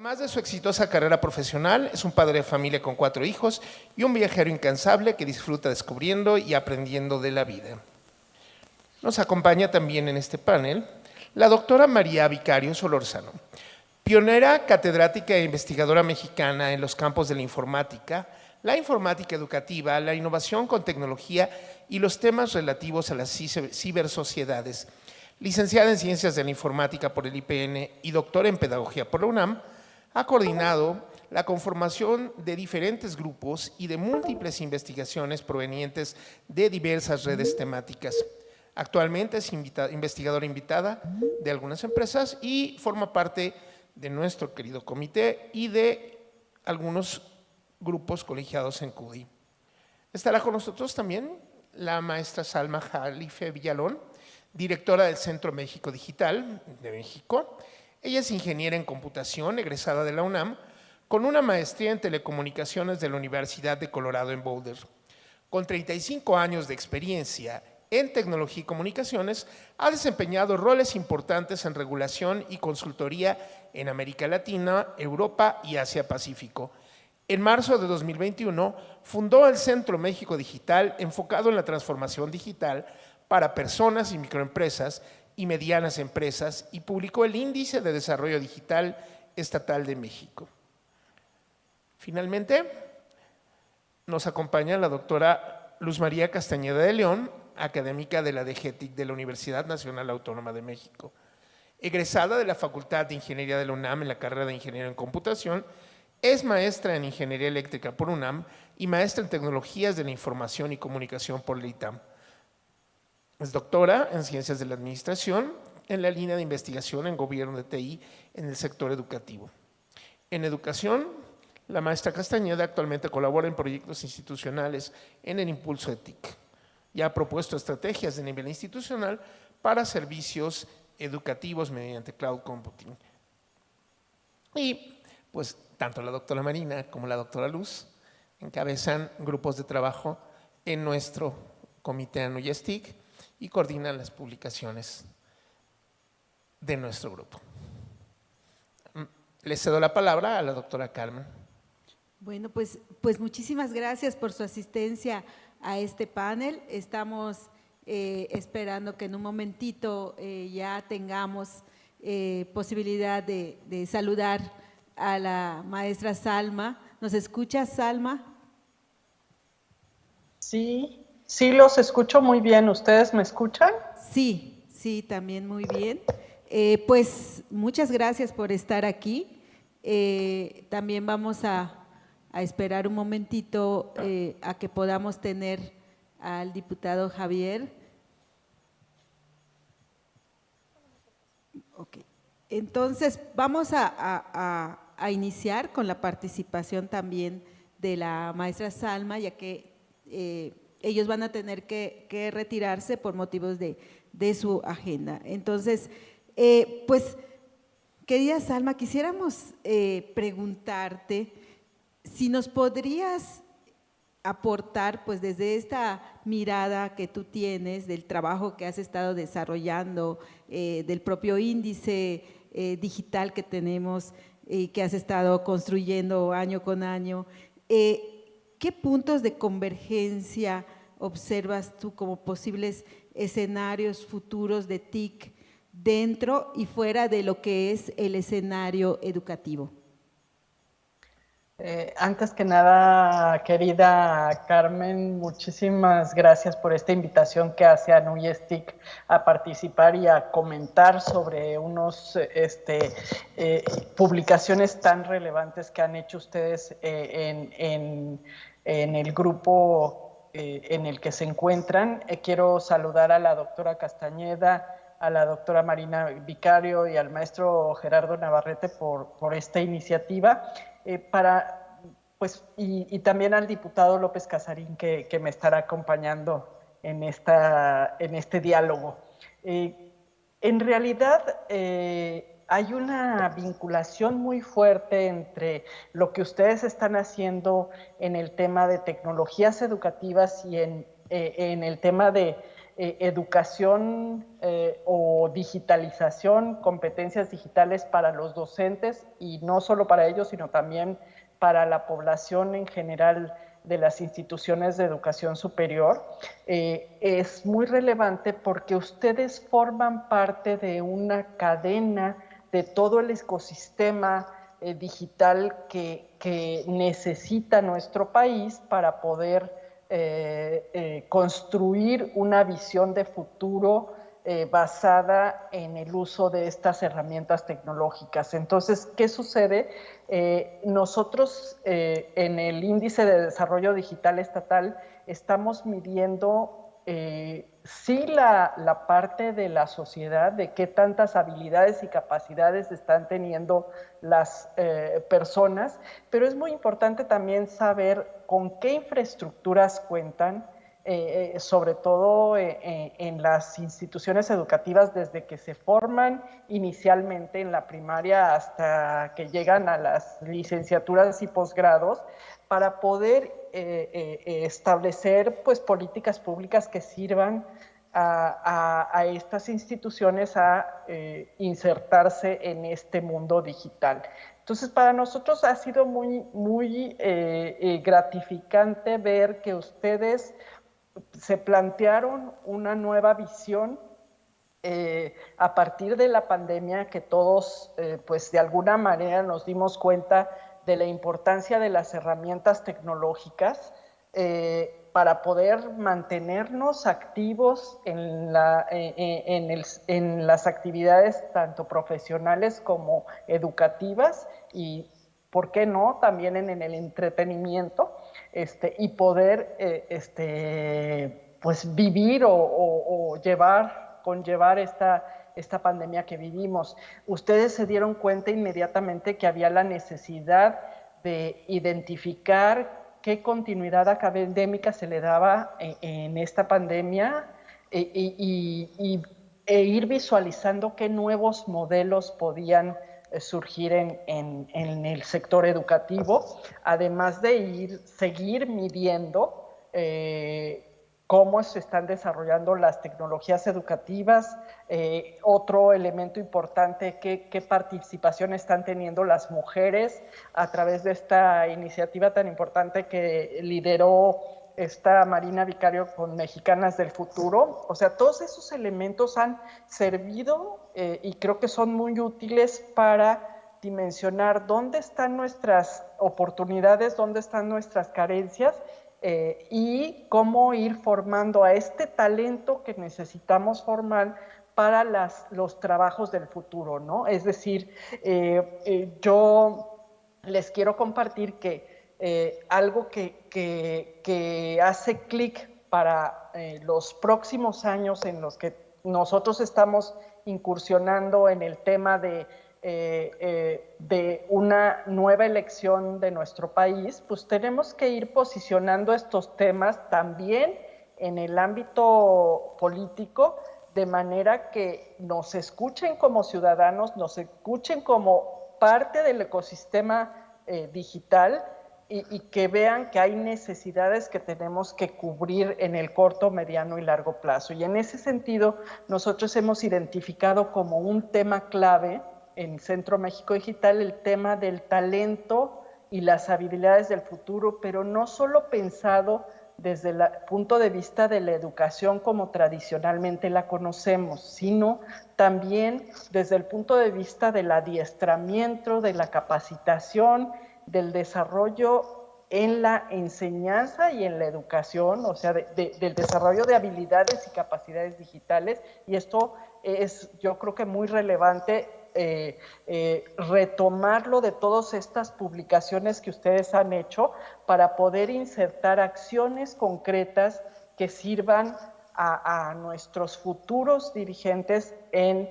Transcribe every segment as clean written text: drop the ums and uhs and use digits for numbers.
Además de su exitosa carrera profesional, es un padre de familia con 4 hijos y un viajero incansable que disfruta descubriendo y aprendiendo de la vida. Nos acompaña también en este panel la doctora María Vicario Solórzano, pionera, catedrática e investigadora mexicana en los campos de la informática educativa, la innovación con tecnología y los temas relativos a las cibersociedades. Licenciada en Ciencias de la Informática por el IPN y doctora en Pedagogía por la UNAM, ha coordinado la conformación de diferentes grupos y de múltiples investigaciones provenientes de diversas redes temáticas. Actualmente es investigadora invitada de algunas empresas y forma parte de nuestro querido comité y de algunos grupos colegiados en CUDI. Estará con nosotros también la maestra Salma Jalife Villalón, directora del Centro México Digital de México. Ella es ingeniera en computación, egresada de la UNAM, con una maestría en telecomunicaciones de la Universidad de Colorado en Boulder. Con 35 años de experiencia en tecnología y comunicaciones, ha desempeñado roles importantes en regulación y consultoría en América Latina, Europa y Asia-Pacífico. En marzo de 2021, fundó el Centro México Digital, enfocado en la transformación digital para personas y microempresas y medianas empresas, y publicó el Índice de Desarrollo Digital Estatal de México. Finalmente, nos acompaña la doctora Luz María Castañeda de León, académica de la DGTIC de la Universidad Nacional Autónoma de México. Egresada de la Facultad de Ingeniería de la UNAM en la carrera de Ingeniería en Computación, es maestra en Ingeniería Eléctrica por UNAM y maestra en Tecnologías de la Información y Comunicación por la ITAM. Es doctora en Ciencias de la Administración en la línea de investigación en Gobierno de TI en el sector educativo. En educación, la maestra Castañeda actualmente colabora en proyectos institucionales en el impulso de TIC. Ya ha propuesto estrategias de nivel institucional para servicios educativos mediante cloud computing. Y pues tanto la doctora Marina como la doctora Luz encabezan grupos de trabajo en nuestro comité ANUYESTIC y coordinan las publicaciones de nuestro grupo. Le cedo la palabra a la doctora Carmen. Bueno, pues muchísimas gracias por su asistencia a este panel. Estamos esperando que en un momentito ya tengamos posibilidad de saludar a la maestra Salma. ¿Nos escucha, Salma? Sí, sí los escucho muy bien. ¿Ustedes me escuchan? Sí, sí, también muy bien. Pues muchas gracias por estar aquí. También vamos a esperar un momentito a que podamos tener al diputado Javier. Okay. Entonces, vamos a iniciar con la participación también de la maestra Salma, ya que ellos van a tener que retirarse por motivos de su agenda. Entonces, pues, querida Salma, quisiéramos preguntarte si nos podrías aportar, pues desde esta mirada que tú tienes del trabajo que has estado desarrollando, del propio índice digital que tenemos y que has estado construyendo año con año, ¿qué puntos de convergencia observas tú como posibles escenarios futuros de TIC dentro y fuera de lo que es el escenario educativo? Antes que nada, querida Carmen, muchísimas gracias por esta invitación que hace a ANUYESTIC a participar y a comentar sobre unos publicaciones tan relevantes que han hecho ustedes en el grupo en el que se encuentran. Quiero saludar a la doctora Castañeda, a la doctora Marina Vicario y al maestro Gerardo Navarrete por esta iniciativa. Y también al diputado López Casarín que me estará acompañando en este diálogo. En realidad hay una vinculación muy fuerte entre lo que ustedes están haciendo en el tema de tecnologías educativas y en el tema de educación o digitalización, competencias digitales para los docentes, y no solo para ellos, sino también para la población en general de las instituciones de educación superior, es muy relevante porque ustedes forman parte de una cadena de todo el ecosistema digital que necesita nuestro país para poder construir una visión de futuro basada en el uso de estas herramientas tecnológicas. Entonces, ¿qué sucede? Nosotros en el Índice de Desarrollo Digital Estatal estamos midiendo sí la parte de la sociedad, de qué tantas habilidades y capacidades están teniendo las personas, pero es muy importante también saber con qué infraestructuras cuentan, sobre todo en las instituciones educativas, desde que se forman inicialmente en la primaria hasta que llegan a las licenciaturas y posgrados, para poder establecer pues, políticas públicas que sirvan a estas instituciones a insertarse en este mundo digital. Entonces, para nosotros ha sido muy gratificante ver que ustedes se plantearon una nueva visión a partir de la pandemia, que todos pues de alguna manera nos dimos cuenta de la importancia de las herramientas tecnológicas para poder mantenernos activos en las actividades tanto profesionales como educativas y, ¿por qué no?, también en el entretenimiento, y poder pues vivir o conllevar esta pandemia que vivimos. Ustedes se dieron cuenta inmediatamente que había la necesidad de identificar qué continuidad académica se le daba en esta pandemia e ir visualizando qué nuevos modelos podían surgir en el sector educativo, además de seguir midiendo cómo se están desarrollando las tecnologías educativas. Otro elemento importante, qué participación están teniendo las mujeres a través de esta iniciativa tan importante que lideró esta Marina Vicario con Mexicanas del Futuro. O sea, todos esos elementos han servido y creo que son muy útiles para dimensionar dónde están nuestras oportunidades, dónde están nuestras carencias, y cómo ir formando a este talento que necesitamos formar para los trabajos del futuro, ¿no? Es decir, yo les quiero compartir que algo que hace clic para los próximos años en los que nosotros estamos incursionando en el tema de una nueva elección de nuestro país, pues tenemos que ir posicionando estos temas también en el ámbito político, de manera que nos escuchen como ciudadanos, nos escuchen como parte del ecosistema digital y que vean que hay necesidades que tenemos que cubrir en el corto, mediano y largo plazo. Y en ese sentido, nosotros hemos identificado como un tema clave en Centro México Digital el tema del talento y las habilidades del futuro, pero no solo pensado desde el punto de vista de la educación como tradicionalmente la conocemos, sino también desde el punto de vista del adiestramiento, de la capacitación, del desarrollo en la enseñanza y en la educación, o sea, del desarrollo de habilidades y capacidades digitales. Y esto es, yo creo que muy relevante retomarlo de todas estas publicaciones que ustedes han hecho para poder insertar acciones concretas que sirvan a nuestros futuros dirigentes en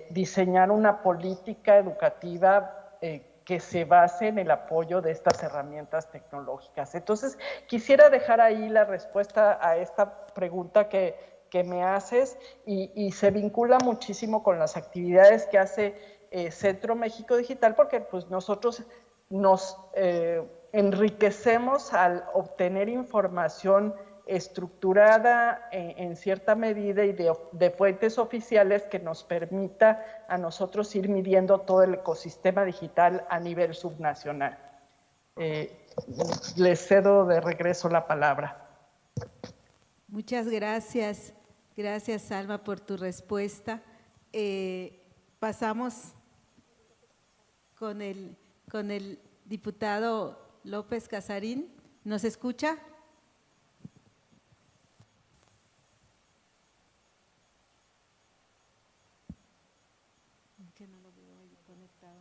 diseñar una política educativa que se base en el apoyo de estas herramientas tecnológicas. Entonces, quisiera dejar ahí la respuesta a esta pregunta que me haces y se vincula muchísimo con las actividades que hace Centro México Digital, porque pues nosotros nos enriquecemos al obtener información estructurada en cierta medida y de fuentes oficiales que nos permita a nosotros ir midiendo todo el ecosistema digital a nivel subnacional. Les cedo de regreso la palabra. Muchas gracias. Gracias, Salma, por tu respuesta. Pasamos con el diputado López Casarín. ¿Nos escucha? Que no lo veo ahí conectado.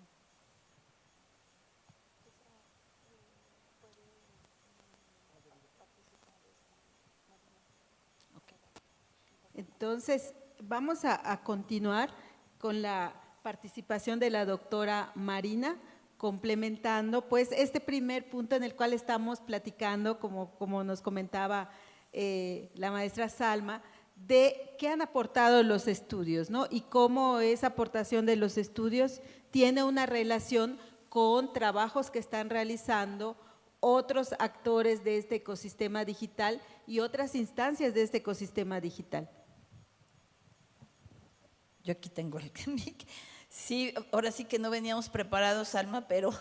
Entonces, vamos a continuar con la participación de la doctora Marina, complementando pues este primer punto en el cual estamos platicando, como nos comentaba la maestra Salma, de qué han aportado los estudios, ¿no? Y cómo esa aportación de los estudios tiene una relación con trabajos que están realizando otros actores de este ecosistema digital y otras instancias de este ecosistema digital. Yo aquí tengo el mic. Sí, ahora sí que no veníamos preparados, Alma, pero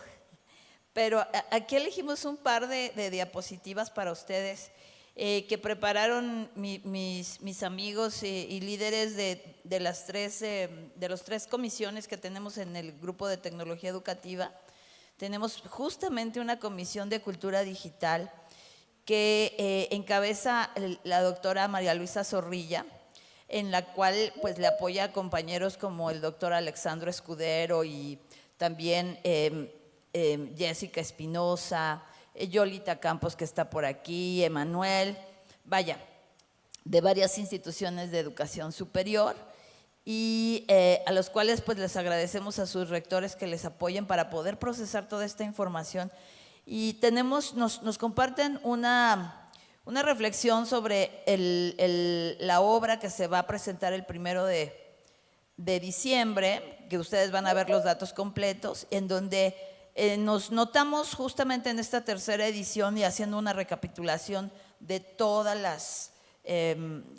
aquí elegimos un par de diapositivas para ustedes que prepararon mis amigos y líderes de las tres comisiones que tenemos en el grupo de tecnología educativa. Tenemos justamente una comisión de cultura digital que encabeza la doctora María Luisa Zorrilla, en la cual pues le apoya a compañeros como el doctor Alexandro Escudero y también Jessica Espinosa, Yolita Campos, que está por aquí, Emanuel, vaya, de varias instituciones de educación superior, y a los cuales pues les agradecemos a sus rectores que les apoyen para poder procesar toda esta información. Y nos comparten una reflexión sobre la obra que se va a presentar el 1 de diciembre, que ustedes van a ver los datos completos, en donde nos notamos justamente en esta tercera edición y haciendo una recapitulación de todas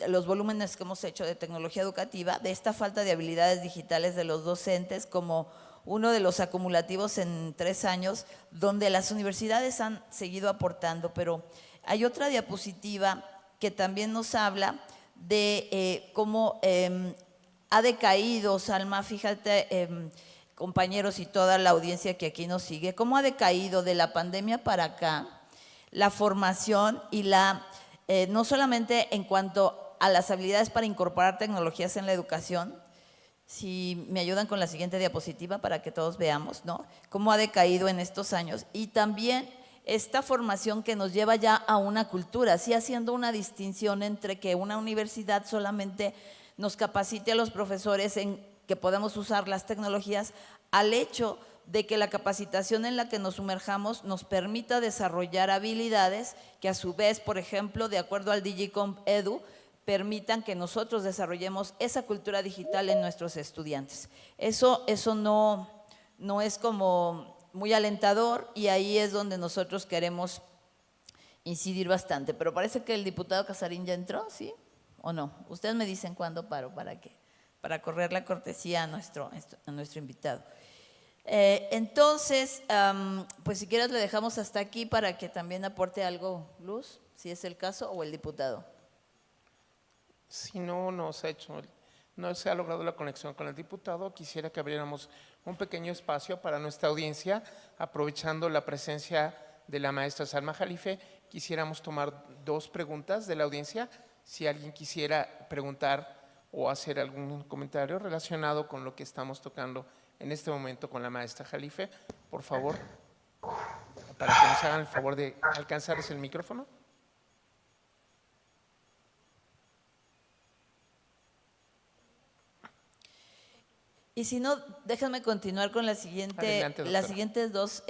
los volúmenes que hemos hecho de tecnología educativa, de esta falta de habilidades digitales de los docentes como uno de los acumulativos en 3 años, donde las universidades han seguido aportando. Pero hay otra diapositiva que también nos habla de cómo ha decaído, Salma, fíjate, compañeros y toda la audiencia que aquí nos sigue, cómo ha decaído de la pandemia para acá la formación y no solamente en cuanto a las habilidades para incorporar tecnologías en la educación. Si me ayudan con la siguiente diapositiva para que todos veamos, ¿no? Cómo ha decaído en estos años, y también esta formación que nos lleva ya a una cultura, sí, haciendo una distinción entre que una universidad solamente nos capacite a los profesores en que podemos usar las tecnologías, al hecho de que la capacitación en la que nos sumerjamos nos permita desarrollar habilidades que a su vez, por ejemplo, de acuerdo al Digicomp Edu, permitan que nosotros desarrollemos esa cultura digital en nuestros estudiantes. Eso no es como muy alentador, y ahí es donde nosotros queremos incidir bastante. Pero parece que el diputado Casarín ya entró, ¿sí? ¿O no? Ustedes me dicen cuándo paro, para correr la cortesía a nuestro invitado. Entonces, pues si quieres le dejamos hasta aquí para que también aporte algo Luz, si es el caso, o el diputado. Si no se ha logrado la conexión con el diputado, quisiera que abriéramos un pequeño espacio para nuestra audiencia, aprovechando la presencia de la maestra Salma Jalife. Quisiéramos tomar 2 preguntas de la audiencia. Si alguien quisiera preguntar o hacer algún comentario relacionado con lo que estamos tocando en este momento con la maestra Jalife, por favor, para que nos hagan el favor de alcanzarles el micrófono. Y si no, déjame continuar con las siguientes 2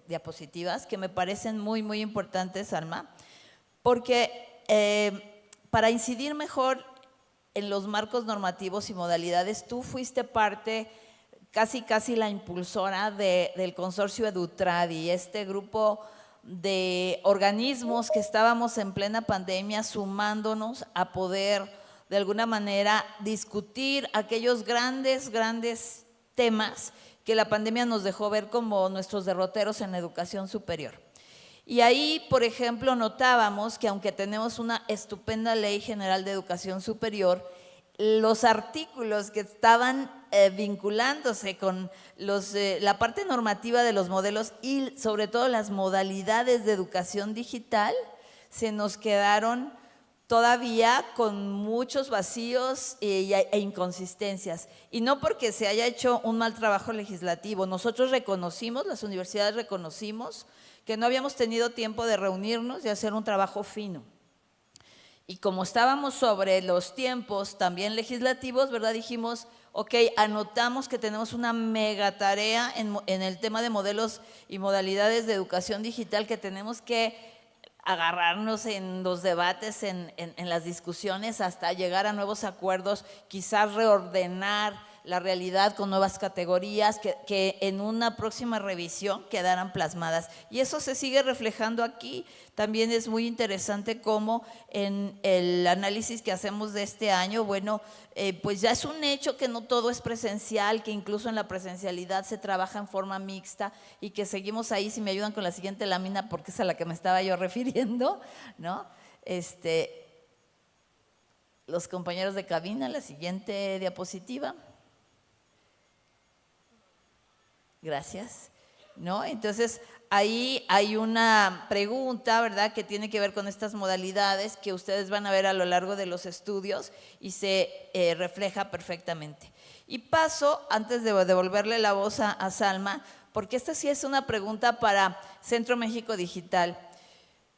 diapositivas que me parecen muy, muy importantes, Alma, porque para incidir mejor en los marcos normativos y modalidades, tú fuiste parte, casi la impulsora del consorcio EduTradi, este grupo de organismos que estábamos en plena pandemia sumándonos a poder de alguna manera discutir aquellos grandes temas que la pandemia nos dejó ver como nuestros derroteros en la educación superior. Y ahí, por ejemplo, notábamos que aunque tenemos una estupenda Ley General de Educación Superior, los artículos que estaban vinculándose con la parte normativa de los modelos y sobre todo las modalidades de educación digital se nos quedaron todavía con muchos vacíos e inconsistencias. Y no porque se haya hecho un mal trabajo legislativo, nosotros reconocimos, las universidades reconocimos que no habíamos tenido tiempo de reunirnos y hacer un trabajo fino. Y como estábamos sobre los tiempos también legislativos, ¿verdad? Dijimos, ok, anotamos que tenemos una mega tarea en el tema de modelos y modalidades de educación digital, que tenemos que agarrarnos en los debates, en las discusiones, hasta llegar a nuevos acuerdos, quizás reordenar la realidad con nuevas categorías que en una próxima revisión quedaran plasmadas. Y eso se sigue reflejando aquí. También es muy interesante cómo en el análisis que hacemos de este año, bueno, pues ya es un hecho que no todo es presencial, que incluso en la presencialidad se trabaja en forma mixta y que seguimos ahí. Si me ayudan con la siguiente lámina, porque es a la que me estaba yo refiriendo, ¿no? Los compañeros de cabina, la siguiente diapositiva. Gracias. ¿No? Entonces, ahí hay una pregunta, ¿verdad?, que tiene que ver con estas modalidades que ustedes van a ver a lo largo de los estudios y se refleja perfectamente. Y paso, antes de devolverle la voz a Salma, porque esta sí es una pregunta para Centro México Digital.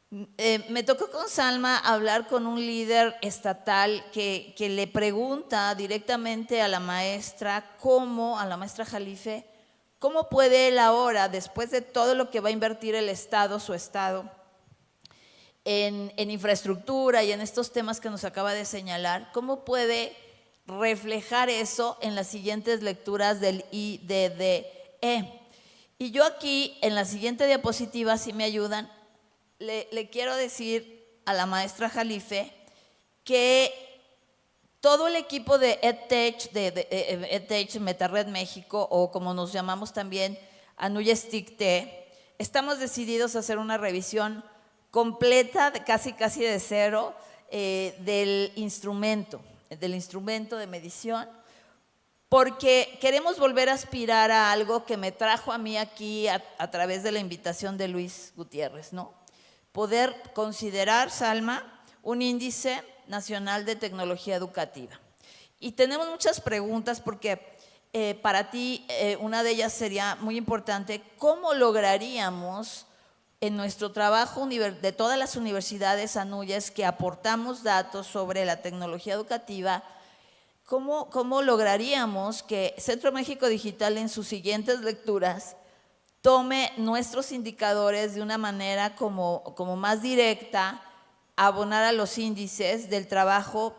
Me tocó con Salma hablar con un líder estatal que le pregunta directamente a la maestra a la maestra Jalife, ¿cómo puede él ahora, después de todo lo que va a invertir el Estado, su Estado, en infraestructura y en estos temas que nos acaba de señalar, cómo puede reflejar eso en las siguientes lecturas del IDDE? Y yo aquí, en la siguiente diapositiva, si me ayudan, le quiero decir a la maestra Jalife que todo el equipo de EdTech, EdTech Metared México, o como nos llamamos también, ANUYES-TIC-T, estamos decididos a hacer una revisión completa, casi de cero, del instrumento de medición, porque queremos volver a aspirar a algo que me trajo a mí aquí a través de la invitación de Luis Gutiérrez, ¿no? Poder considerar, Salma, un índice nacional de tecnología educativa. Y tenemos muchas preguntas porque para ti una de ellas sería muy importante: ¿cómo lograríamos en nuestro trabajo de todas las universidades ANUYES que aportamos datos sobre la tecnología educativa, cómo lograríamos que Centro México Digital en sus siguientes lecturas tome nuestros indicadores de una manera como más directa, abonar a los índices del trabajo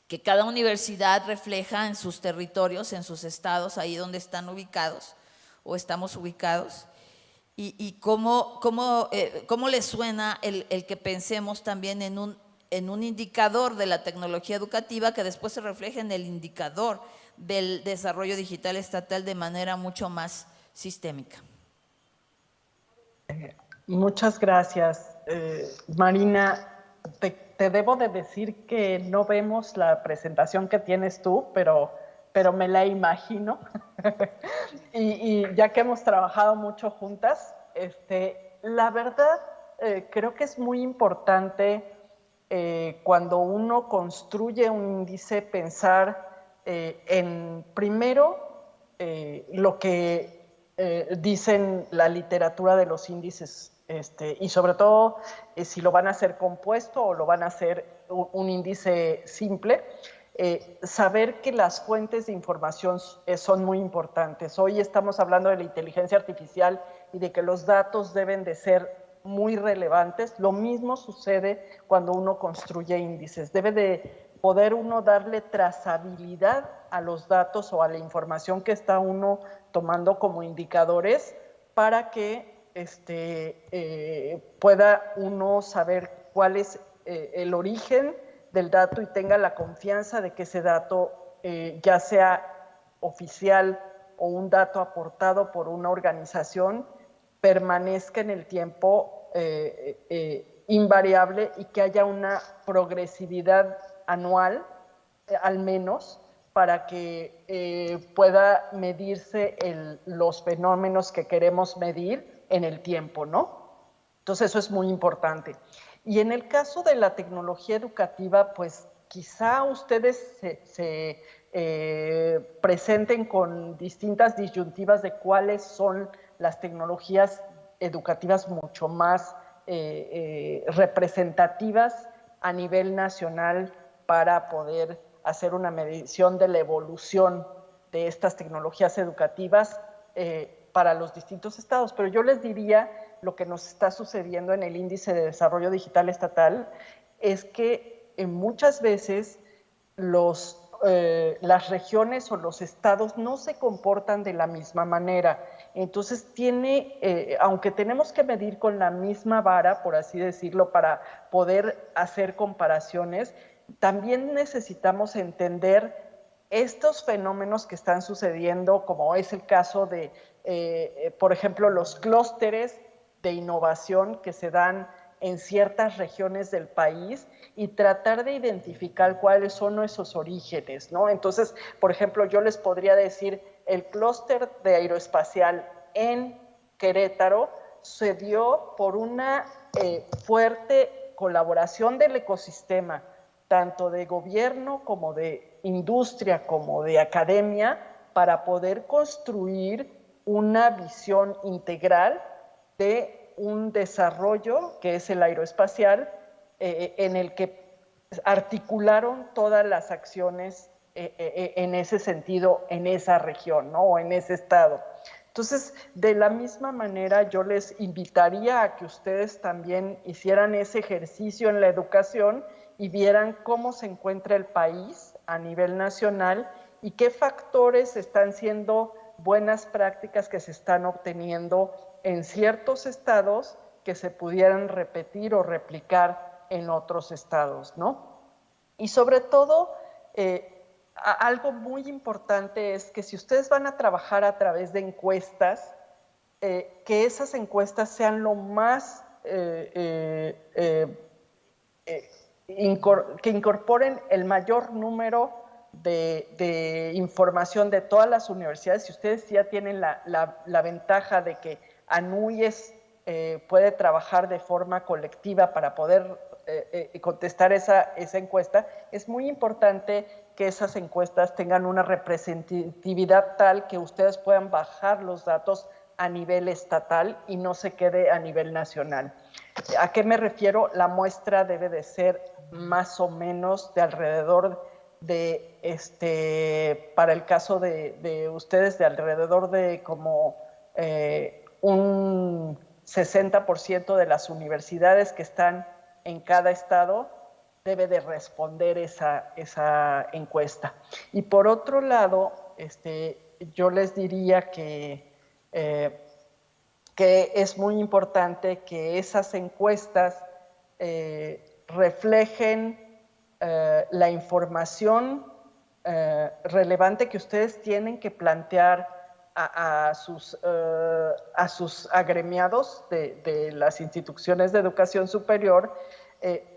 que cada universidad refleja en sus territorios, en sus estados, ahí donde están ubicados o estamos ubicados? Y cómo les suena el que pensemos también en un indicador de la tecnología educativa que después se refleje en el indicador del desarrollo digital estatal de manera mucho más sistémica. Muchas gracias, Marina. Te debo de decir que no vemos la presentación que tienes tú, pero me la imagino. y ya que hemos trabajado mucho juntas, la verdad creo que es muy importante cuando uno construye un índice pensar en primero lo que dicen la literatura de los índices, y sobre todo si lo van a hacer compuesto o lo van a hacer un índice simple, saber que las fuentes de información son muy importantes. Hoy estamos hablando de la inteligencia artificial y de que los datos deben de ser muy relevantes. Lo mismo sucede cuando uno construye índices. Debe de poder uno darle trazabilidad a los datos o a la información que está uno tomando como indicadores para que pueda uno saber cuál es el origen del dato y tenga la confianza de que ese dato, ya sea oficial o un dato aportado por una organización, permanezca en el tiempo invariable y que haya una progresividad anual, al menos, para que pueda medirse los fenómenos que queremos medir en el tiempo, ¿no? Entonces eso es muy importante. Y en el caso de la tecnología educativa, pues quizá ustedes se presenten con distintas disyuntivas de cuáles son las tecnologías educativas mucho más representativas a nivel nacional para poder hacer una medición de la evolución de estas tecnologías educativas para los distintos estados. Pero yo les diría, lo que nos está sucediendo en el Índice de Desarrollo Digital Estatal es que muchas veces las regiones o los estados no se comportan de la misma manera. Entonces aunque tenemos que medir con la misma vara, por así decirlo, para poder hacer comparaciones, también necesitamos entender estos fenómenos que están sucediendo, como es el caso de, por ejemplo, los clústeres de innovación que se dan en ciertas regiones del país y tratar de identificar cuáles son esos orígenes, ¿no? Entonces, por ejemplo, yo les podría decir, el clúster de aeroespacial en Querétaro se dio por una fuerte colaboración del ecosistema, tanto de gobierno como de industria, como de academia, para poder construir una visión integral de un desarrollo que es el aeroespacial, en el que articularon todas las acciones en ese sentido, en esa región, ¿no? O en ese estado. Entonces, de la misma manera, yo les invitaría a que ustedes también hicieran ese ejercicio en la educación y vieran cómo se encuentra el país a nivel nacional y qué factores están siendo buenas prácticas que se están obteniendo en ciertos estados que se pudieran repetir o replicar en otros estados, ¿no? Y sobre todo, algo muy importante es que si ustedes van a trabajar a través de encuestas, que esas encuestas sean lo más que incorporen el mayor número de información de todas las universidades. Si ustedes ya tienen la ventaja de que ANUYES puede trabajar de forma colectiva para poder contestar esa encuesta, es muy importante que esas encuestas tengan una representatividad tal que ustedes puedan bajar los datos a nivel estatal y no se quede a nivel nacional. ¿A qué me refiero? La muestra debe de ser más o menos de alrededor de, para el caso de ustedes, de alrededor de como un 60% de las universidades que están en cada estado debe de responder esa encuesta. Y por otro lado, yo les diría que es muy importante que esas encuestas reflejen la información relevante que ustedes tienen que plantear a sus agremiados de las instituciones de educación superior,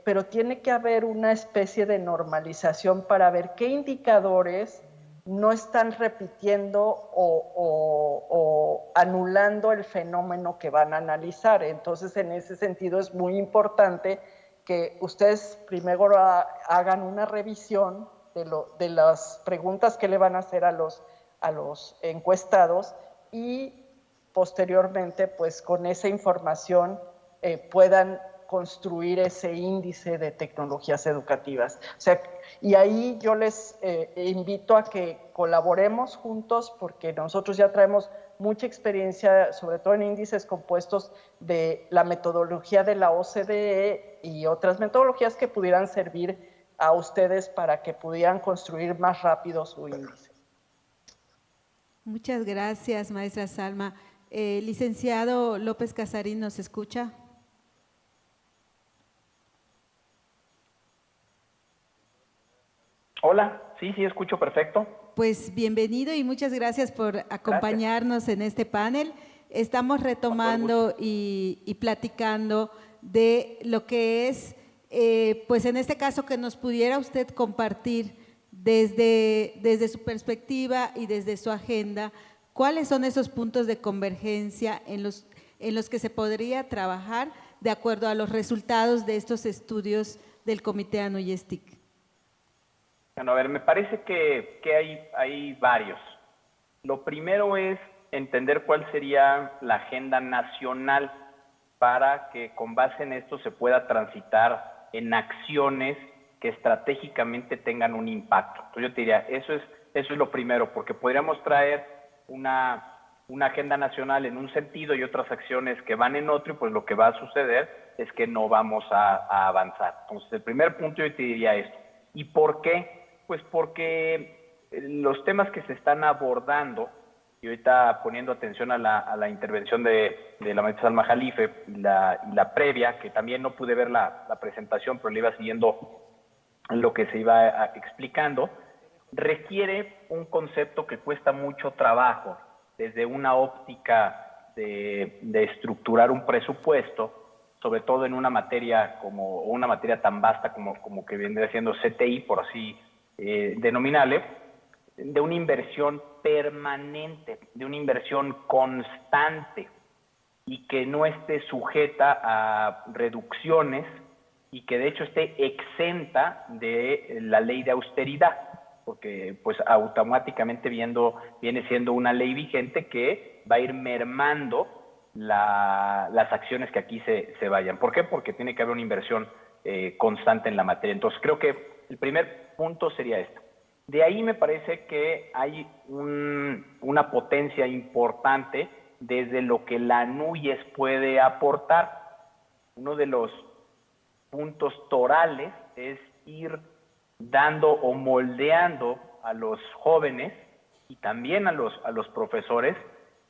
pero tiene que haber una especie de normalización para ver qué indicadores no están repitiendo o anulando el fenómeno que van a analizar. Entonces, en ese sentido es muy importante que ustedes primero hagan una revisión de las preguntas que le van a hacer a los encuestados y posteriormente, pues con esa información puedan construir ese índice de tecnologías educativas. O sea, y ahí yo les invito a que colaboremos juntos porque nosotros ya traemos mucha experiencia, sobre todo en índices compuestos de la metodología de la OCDE y otras metodologías que pudieran servir a ustedes para que pudieran construir más rápido su índice. Muchas gracias, maestra Salma. Licenciado López Casarín, ¿nos escucha? Hola, sí, escucho perfecto. Pues bienvenido y muchas gracias por acompañarnos en este panel. Estamos retomando y platicando de lo que es, pues en este caso, que nos pudiera usted compartir desde su perspectiva y desde su agenda, cuáles son esos puntos de convergencia en los que se podría trabajar de acuerdo a los resultados de estos estudios del Comité ANUYESTIC. Bueno, a ver, me parece que hay varios. Lo primero es entender cuál sería la agenda nacional para que con base en esto se pueda transitar en acciones que estratégicamente tengan un impacto. Entonces yo te diría, eso es lo primero, porque podríamos traer una agenda nacional en un sentido y otras acciones que van en otro, y pues lo que va a suceder es que no vamos a avanzar. Entonces el primer punto yo te diría esto. ¿Y por qué? Pues porque los temas que se están abordando, y ahorita poniendo atención a la intervención de la maestra Salma Jalife y la previa, que también no pude ver la presentación, pero le iba siguiendo lo que se iba explicando, requiere un concepto que cuesta mucho trabajo desde una óptica de estructurar un presupuesto, sobre todo en una materia tan vasta como que vendría siendo CTI, por así denominarle, de una inversión permanente, de una inversión constante y que no esté sujeta a reducciones y que de hecho esté exenta de la ley de austeridad, porque pues automáticamente viene siendo una ley vigente que va a ir mermando las acciones que aquí se vayan. ¿Por qué? Porque tiene que haber una inversión constante en la materia. Entonces creo que el primer punto sería esto. De ahí me parece que hay una potencia importante desde lo que la ANUYES puede aportar. Uno de los puntos torales es ir dando o moldeando a los jóvenes y también a los profesores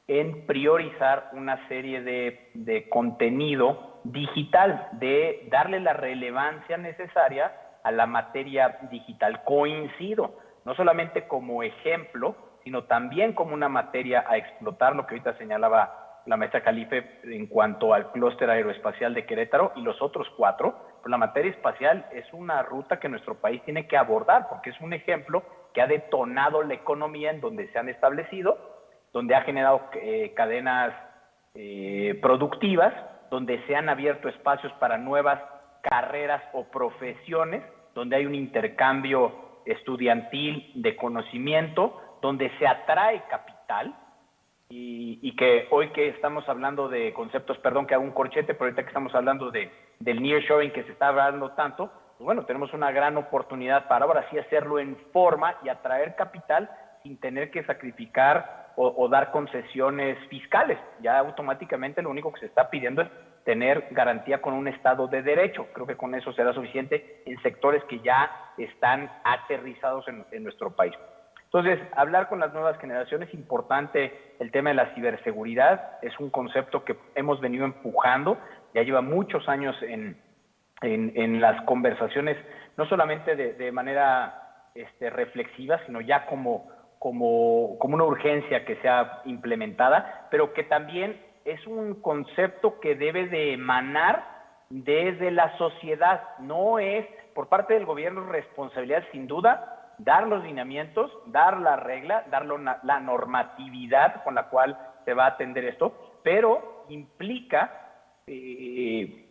en priorizar una serie de contenido digital, de darle la relevancia necesaria a la materia digital. Coincido, no solamente como ejemplo, sino también como una materia a explotar, lo que ahorita señalaba la maestra Jalife en cuanto al clúster aeroespacial de Querétaro y los otros 4, pues la materia espacial es una ruta que nuestro país tiene que abordar, porque es un ejemplo que ha detonado la economía en donde se han establecido, donde ha generado cadenas productivas, donde se han abierto espacios para nuevas carreras o profesiones, donde hay un intercambio estudiantil de conocimiento, donde se atrae capital y que hoy que estamos hablando de conceptos, perdón que hago un corchete, pero ahorita que estamos hablando del nearshoring que se está hablando tanto, pues bueno, tenemos una gran oportunidad para ahora sí hacerlo en forma y atraer capital sin tener que sacrificar o dar concesiones fiscales. Ya automáticamente lo único que se está pidiendo es tener garantía con un Estado de Derecho. Creo que con eso será suficiente en sectores que ya están aterrizados en nuestro país. Entonces, hablar con las nuevas generaciones es importante. El tema de la ciberseguridad es un concepto que hemos venido empujando, ya lleva muchos años en las conversaciones, no solamente de manera reflexiva, sino ya como una urgencia que sea implementada, pero que también es un concepto que debe de emanar desde la sociedad. No es por parte del gobierno responsabilidad, sin duda, dar los lineamientos, dar la regla, dar la normatividad con la cual se va a atender esto, pero implica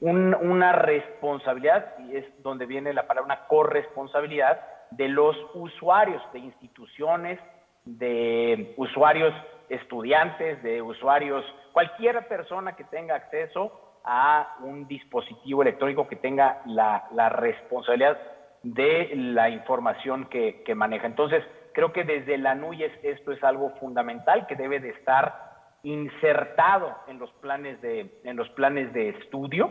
una responsabilidad, y es donde viene la palabra, una corresponsabilidad de los usuarios, de instituciones, de usuarios estudiantes, de usuarios, cualquier persona que tenga acceso a un dispositivo electrónico, que tenga la responsabilidad de la información que maneja. Entonces, creo que desde la ANUYES esto es algo fundamental que debe de estar insertado en los planes de estudio.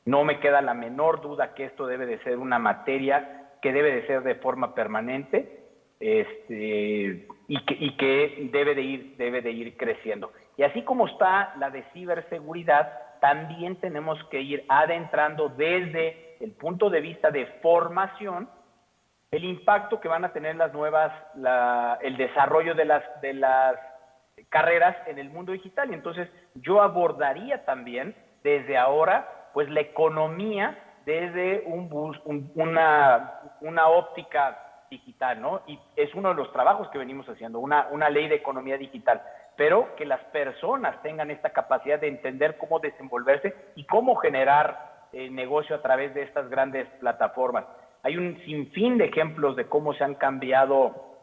No me queda la menor duda que esto debe de ser una materia que debe de ser de forma permanente y que debe de ir creciendo. Y así como está la de ciberseguridad, también tenemos que ir adentrando desde el punto de vista de formación el impacto que van a tener las nuevas, el desarrollo de las carreras en el mundo digital. Y entonces yo abordaría también desde ahora pues la economía desde una óptica digital, ¿no? Y es uno de los trabajos que venimos haciendo, una ley de economía digital, pero que las personas tengan esta capacidad de entender cómo desenvolverse y cómo generar negocio a través de estas grandes plataformas. Hay un sinfín de ejemplos de cómo se han cambiado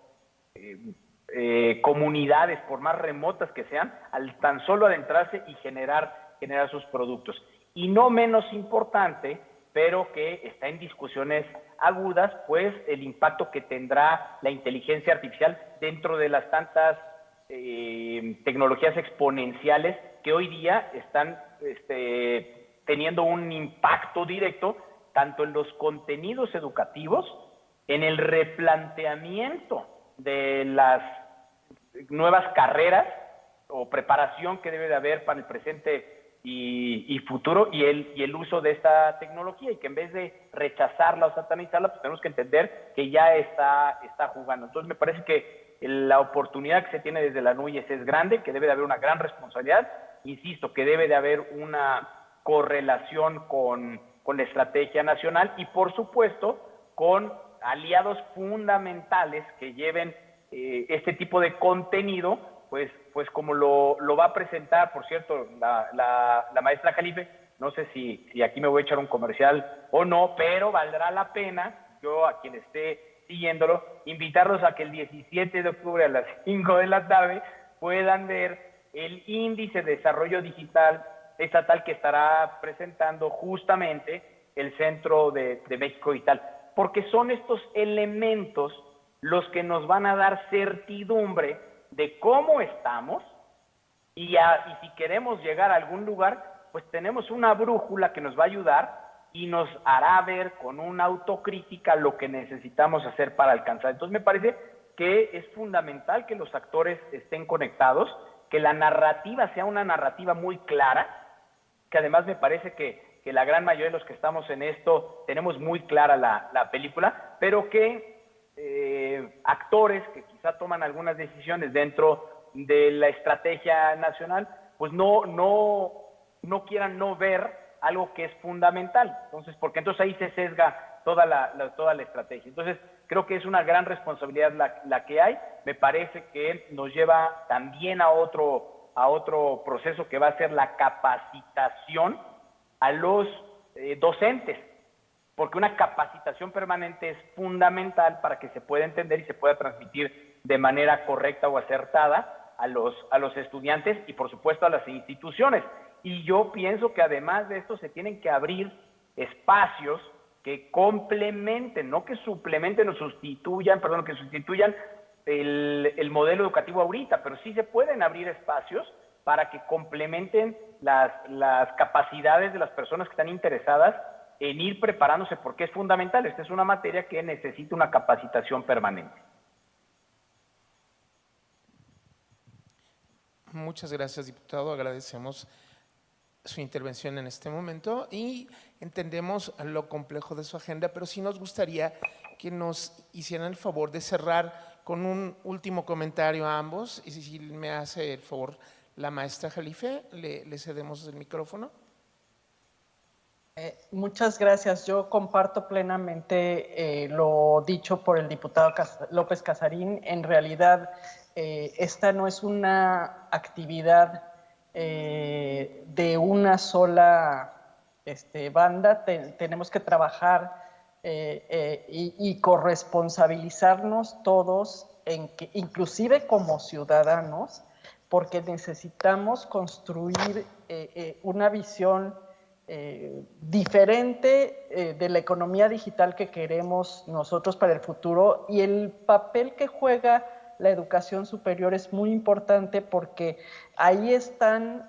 comunidades, por más remotas que sean, al tan solo adentrarse y generar sus productos. Y no menos importante, pero que está en discusiones agudas, pues el impacto que tendrá la inteligencia artificial dentro de las tantas tecnologías exponenciales que hoy día están teniendo un impacto directo tanto en los contenidos educativos, en el replanteamiento de las nuevas carreras o preparación que debe de haber para el presente y futuro, y el uso de esta tecnología, y que en vez de rechazarla o satanizarla, pues tenemos que entender que ya está jugando. Entonces me parece que la oportunidad que se tiene desde la NUYES es grande, que debe de haber una gran responsabilidad, insisto, que debe de haber una correlación con la estrategia nacional y por supuesto con aliados fundamentales que lleven este tipo de contenido, pues como lo va a presentar, por cierto, la maestra Jalife. No sé si aquí me voy a echar un comercial o no, pero valdrá la pena, yo a quien esté siguiéndolo, invitarlos a que el 17 de octubre a las 5 de la tarde puedan ver el índice de desarrollo digital estatal que estará presentando justamente el Centro de México Digital, porque son estos elementos los que nos van a dar certidumbre de cómo estamos y si queremos llegar a algún lugar, pues tenemos una brújula que nos va a ayudar y nos hará ver con una autocrítica lo que necesitamos hacer para alcanzar. Entonces me parece que es fundamental que los actores estén conectados, que la narrativa sea una narrativa muy clara, que además me parece que la gran mayoría de los que estamos en esto tenemos muy clara la película, pero que actores que quizá toman algunas decisiones dentro de la estrategia nacional, pues no quieran no ver algo que es fundamental. Entonces, porque entonces ahí se sesga toda la estrategia. Entonces, creo que es una gran responsabilidad la que hay. Me parece que nos lleva también a otro proceso que va a ser la capacitación a los docentes, porque una capacitación permanente es fundamental para que se pueda entender y se pueda transmitir de manera correcta o acertada a los estudiantes y por supuesto a las instituciones. Y yo pienso que además de esto se tienen que abrir espacios que complementen, no que suplementen o sustituyan, que sustituyan el modelo educativo ahorita, pero sí se pueden abrir espacios para que complementen las capacidades de las personas que están interesadas en ir preparándose, porque es fundamental. Esta es una materia que necesita una capacitación permanente. Muchas gracias, diputado. Agradecemos su intervención en este momento y entendemos lo complejo de su agenda, pero sí nos gustaría que nos hicieran el favor de cerrar con un último comentario a ambos. Y si me hace el favor la maestra Jalife, le cedemos el micrófono. Muchas gracias. Yo comparto plenamente lo dicho por el diputado López Casarín. En realidad, esta no es una actividad de una sola banda. Tenemos que trabajar y corresponsabilizarnos todos, inclusive como ciudadanos, porque necesitamos construir una visión diferente de la economía digital que queremos nosotros para el futuro, y el papel que juega la educación superior es muy importante porque ahí están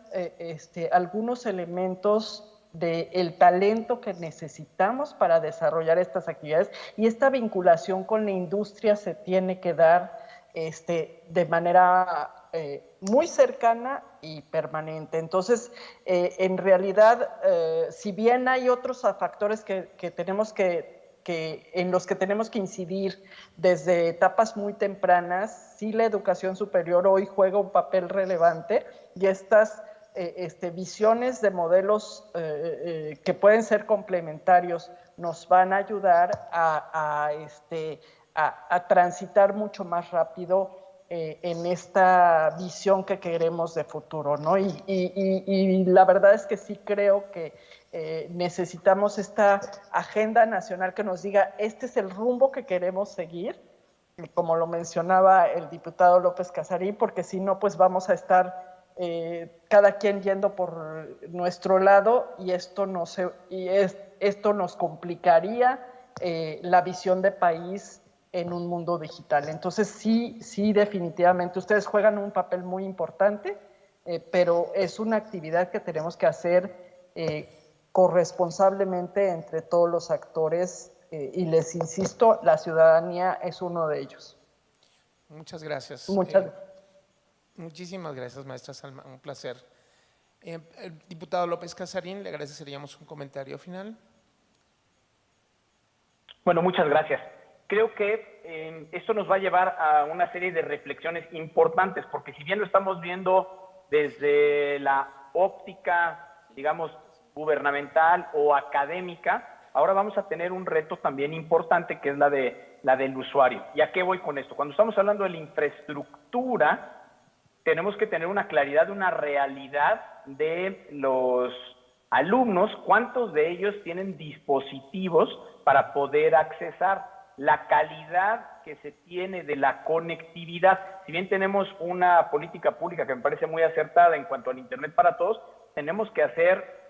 algunos elementos del talento que necesitamos para desarrollar estas actividades, y esta vinculación con la industria se tiene que dar de manera muy cercana y permanente. Entonces, en realidad, si bien hay otros factores que tenemos en los que tenemos que incidir desde etapas muy tempranas, sí la educación superior hoy juega un papel relevante y estas visiones de modelos que pueden ser complementarios nos van a ayudar a transitar mucho más rápido en esta visión que queremos de futuro, ¿no? Y la verdad es que sí creo que necesitamos esta agenda nacional que nos diga, este es el rumbo que queremos seguir, como lo mencionaba el diputado López Casarín, porque si no, pues vamos a estar cada quien yendo por nuestro lado y esto nos complicaría la visión de país en un mundo digital. Entonces sí, definitivamente ustedes juegan un papel muy importante, pero es una actividad que tenemos que hacer corresponsablemente entre todos los actores y les insisto, la ciudadanía es uno de ellos. Muchas gracias. Muchísimas gracias, maestra Salma, un placer. El diputado López Casarín, le agradeceríamos un comentario final. Bueno, muchas gracias. Creo que esto nos va a llevar a una serie de reflexiones importantes, porque si bien lo estamos viendo desde la óptica, digamos, gubernamental o académica, ahora vamos a tener un reto también importante, que es la del usuario. ¿Y a qué voy con esto? Cuando estamos hablando de la infraestructura, tenemos que tener una claridad de una realidad de los alumnos, cuántos de ellos tienen dispositivos para poder accesar, la calidad que se tiene de la conectividad. Si bien tenemos una política pública que me parece muy acertada en cuanto al Internet para todos, tenemos que hacer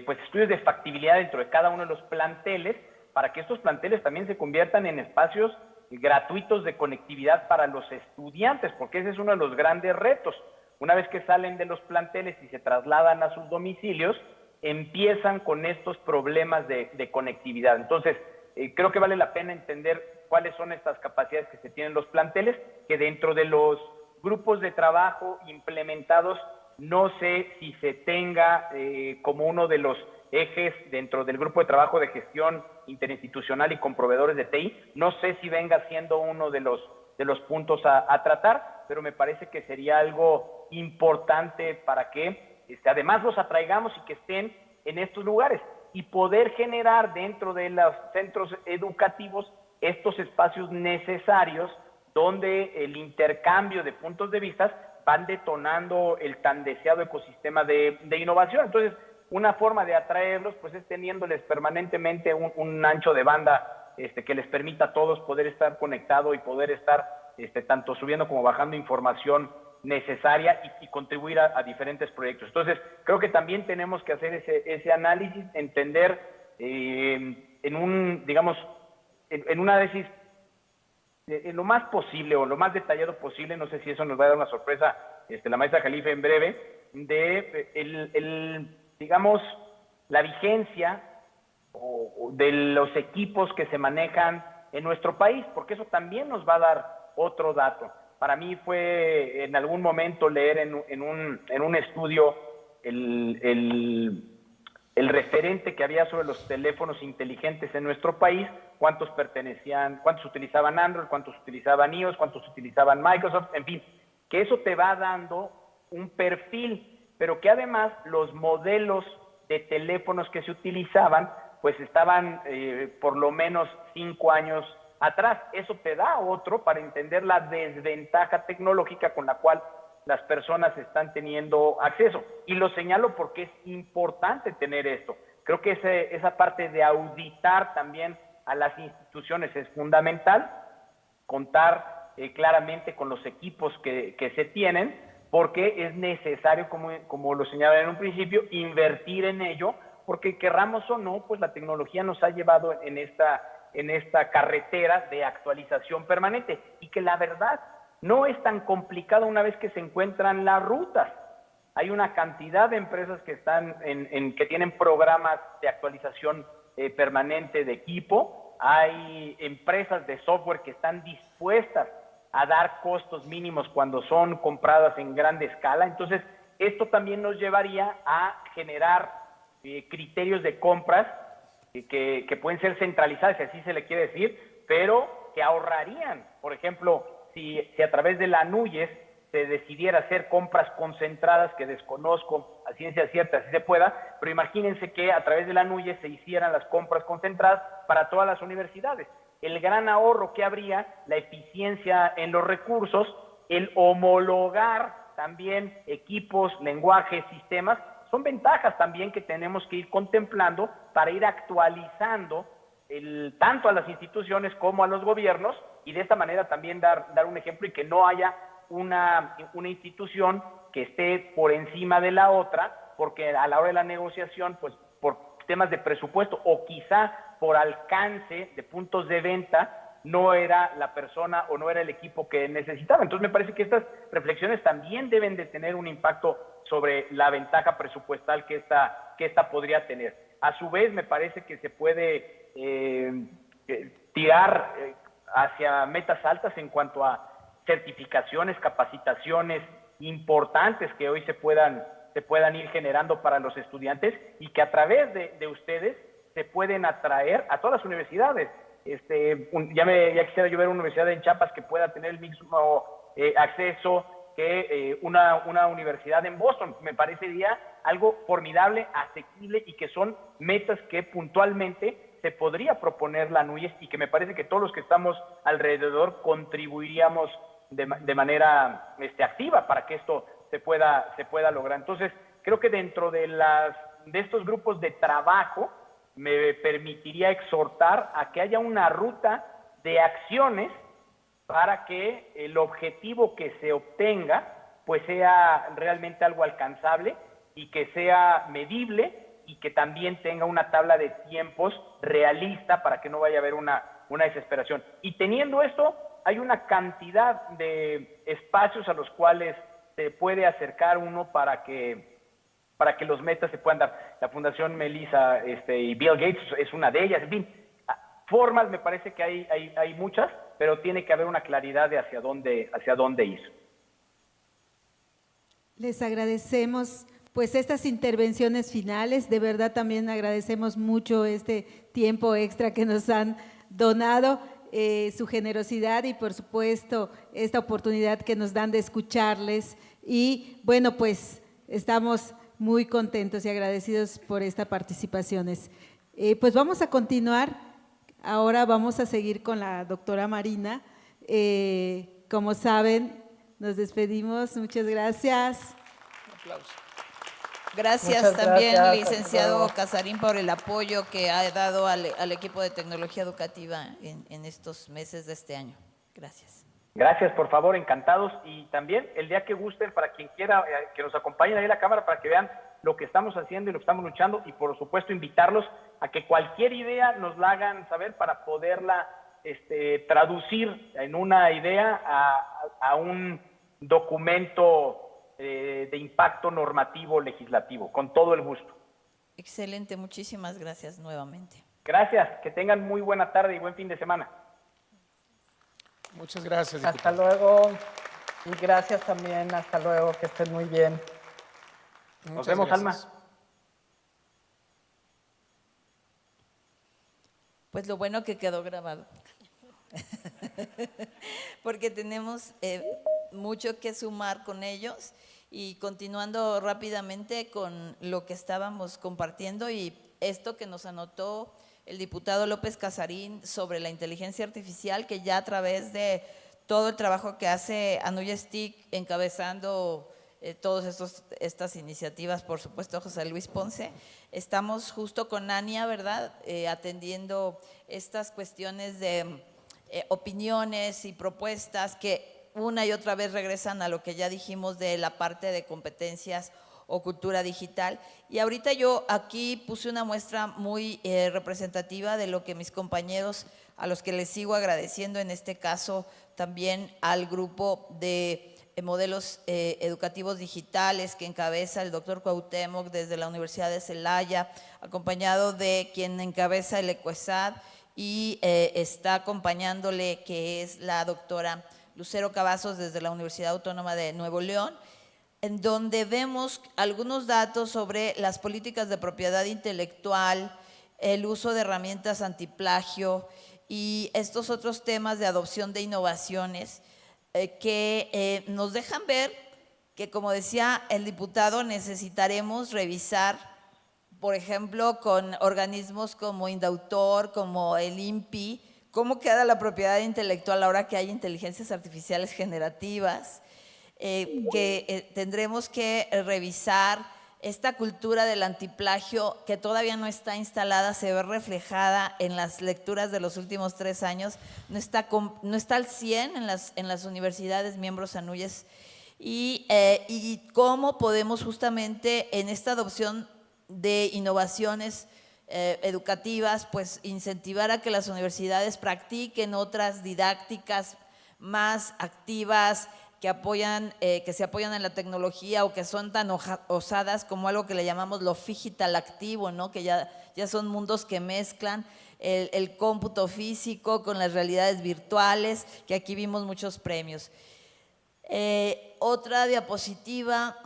pues estudios de factibilidad dentro de cada uno de los planteles para que estos planteles también se conviertan en espacios gratuitos de conectividad para los estudiantes, porque ese es uno de los grandes retos. Una vez que salen de los planteles y se trasladan a sus domicilios, empiezan con estos problemas de conectividad. Entonces, creo que vale la pena entender cuáles son estas capacidades que se tienen en los planteles, que dentro de los grupos de trabajo implementados, no sé si se tenga como uno de los ejes dentro del grupo de trabajo de gestión interinstitucional y con proveedores de TI, no sé si venga siendo uno de los puntos a tratar, pero me parece que sería algo importante para que además los atraigamos y que estén en estos lugares y poder generar dentro de los centros educativos estos espacios necesarios donde el intercambio de puntos de vista van detonando el tan deseado ecosistema de innovación. Entonces, una forma de atraerlos pues es teniéndoles permanentemente un ancho de banda que les permita a todos poder estar conectados y poder estar tanto subiendo como bajando información necesaria y contribuir a diferentes proyectos. Entonces, creo que también tenemos que hacer ese análisis, entender en un análisis en lo más posible o lo más detallado posible, no sé si eso nos va a dar una sorpresa la maestra Jalife en breve, de digamos, la vigencia de los equipos que se manejan en nuestro país, porque eso también nos va a dar otro dato. Para mí fue en algún momento leer en un estudio el referente que había sobre los teléfonos inteligentes en nuestro país, cuántos utilizaban Android, cuántos utilizaban iOS, cuántos utilizaban Microsoft, en fin, que eso te va dando un perfil, pero que además los modelos de teléfonos que se utilizaban, pues estaban por lo menos 5 años atrás. Eso te da otro para entender la desventaja tecnológica con la cual las personas están teniendo acceso. Y lo señalo porque es importante tener esto. Creo que esa parte de auditar también a las instituciones es fundamental, contar claramente con los equipos que se tienen, porque es necesario, como lo señalaba en un principio, invertir en ello, porque querramos o no, pues la tecnología nos ha llevado en esta carretera de actualización permanente, y que la verdad no es tan complicado una vez que se encuentran las rutas. Hay una cantidad de empresas que están que tienen programas de actualización permanente de equipo. Hay empresas de software que están dispuestas a dar costos mínimos cuando son compradas en grande escala. Entonces, esto también nos llevaría a generar criterios de compras que pueden ser centralizadas, si así se le quiere decir, pero que ahorrarían. Por ejemplo, si a través de la NUYES se decidiera hacer compras concentradas, que desconozco a ciencia cierta si se pueda, pero imagínense que a través de la NUYES se hicieran las compras concentradas para todas las universidades. El gran ahorro que habría, la eficiencia en los recursos, el homologar también equipos, lenguajes, sistemas, son ventajas también que tenemos que ir contemplando para ir actualizando tanto a las instituciones como a los gobiernos, y de esta manera también dar un ejemplo y que no haya una institución que esté por encima de la otra, porque a la hora de la negociación, pues por temas de presupuesto o quizá por alcance de puntos de venta, no era la persona o no era el equipo que necesitaba. Entonces me parece que estas reflexiones también deben de tener un impacto sobre la ventaja presupuestal que esta podría tener. A su vez, me parece que se puede tirar hacia metas altas en cuanto a certificaciones, capacitaciones importantes que hoy se puedan ir generando para los estudiantes, y que a través de ustedes se pueden atraer a todas las universidades. Ya quisiera yo ver una universidad en Chiapas que pueda tener el mismo acceso que una universidad en Boston. Me parecería algo formidable, asequible, y que son metas que puntualmente se podría proponer la NUYES, y que me parece que todos los que estamos alrededor contribuiríamos de manera activa para que esto se pueda lograr. Entonces, creo que dentro de estos grupos de trabajo me permitiría exhortar a que haya una ruta de acciones para que el objetivo que se obtenga pues sea realmente algo alcanzable y que sea medible, y que también tenga una tabla de tiempos realista para que no vaya a haber una desesperación. Y teniendo esto, hay una cantidad de espacios a los cuales se puede acercar uno para que los metas se puedan dar. La Fundación Melissa y Bill Gates es una de ellas. En fin, formas me parece que hay muchas, pero tiene que haber una claridad de hacia dónde ir. Les agradecemos pues estas intervenciones finales. De verdad también agradecemos mucho este tiempo extra que nos han donado, su generosidad, y por supuesto esta oportunidad que nos dan de escucharles. Y bueno, pues estamos muy contentos y agradecidos por estas participaciones. Pues vamos a continuar. Ahora vamos a seguir con la doctora Marina. Como saben, nos despedimos. Muchas gracias. Un aplauso. Gracias Muchas también, gracias, licenciado Casarín, por el apoyo que ha dado al equipo de tecnología educativa en estos meses de este año. Gracias. Gracias, por favor, encantados. Y también el día que gusten, para quien quiera, que nos acompañen ahí a la cámara para que vean lo que estamos haciendo y lo que estamos luchando, y por supuesto invitarlos a que cualquier idea nos la hagan saber para poderla traducir en una idea a un documento de impacto normativo legislativo, con todo el gusto. Excelente, muchísimas gracias nuevamente. Gracias, que tengan muy buena tarde y buen fin de semana. Muchas gracias, Hasta diputado. luego. Y gracias también. Hasta luego. Que estén muy bien. Nos vemos, gracias. Alma. Pues lo bueno que quedó grabado, porque tenemos mucho que sumar con ellos. Y continuando rápidamente con lo que estábamos compartiendo, y esto que nos anotó el diputado López Casarín sobre la inteligencia artificial, que ya a través de todo el trabajo que hace NUYES TIC, encabezando todas estas iniciativas, por supuesto José Luis Ponce, estamos justo con Ania, ¿verdad?, atendiendo estas cuestiones de opiniones y propuestas que una y otra vez regresan a lo que ya dijimos de la parte de competencias o cultura digital. Y ahorita yo aquí puse una muestra muy representativa de lo que mis compañeros, a los que les sigo agradeciendo, en este caso también al grupo de modelos educativos digitales que encabeza el doctor Cuauhtémoc desde la Universidad de Celaya, acompañado de quien encabeza el ECOESAD y está acompañándole, que es la doctora Lucero Cavazos desde la Universidad Autónoma de Nuevo León, en donde vemos algunos datos sobre las políticas de propiedad intelectual, el uso de herramientas antiplagio y estos otros temas de adopción de innovaciones que nos dejan ver que, como decía el diputado, necesitaremos revisar, por ejemplo, con organismos como Indautor, como el INPI, cómo queda la propiedad intelectual ahora que hay inteligencias artificiales generativas, que tendremos que revisar esta cultura del antiplagio que todavía no está instalada, se ve reflejada en las lecturas de los últimos 3 años, no está al 100 en las universidades miembros ANUYES, y cómo podemos justamente en esta adopción de innovaciones educativas, pues incentivar a que las universidades practiquen otras didácticas más activas, que se apoyan en la tecnología o que son tan osadas como algo que le llamamos lo digital activo, ¿no? Que ya son mundos que mezclan el cómputo físico con las realidades virtuales, que aquí vimos muchos premios. Otra diapositiva,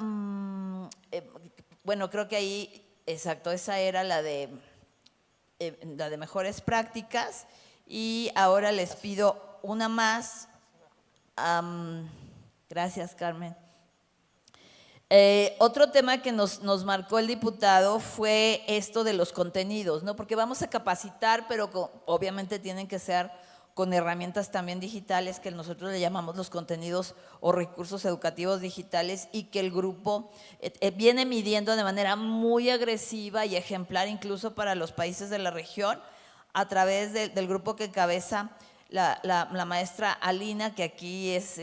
bueno, creo que ahí, exacto, esa era la de mejores prácticas, y ahora les pido una más. Gracias, Carmen. Otro tema que nos marcó el diputado fue esto de los contenidos, ¿no? Porque vamos a capacitar, pero obviamente tienen que ser con herramientas también digitales, que nosotros le llamamos los contenidos o recursos educativos digitales, y que el grupo viene midiendo de manera muy agresiva y ejemplar incluso para los países de la región, a través del grupo que encabeza la maestra Alina, que aquí es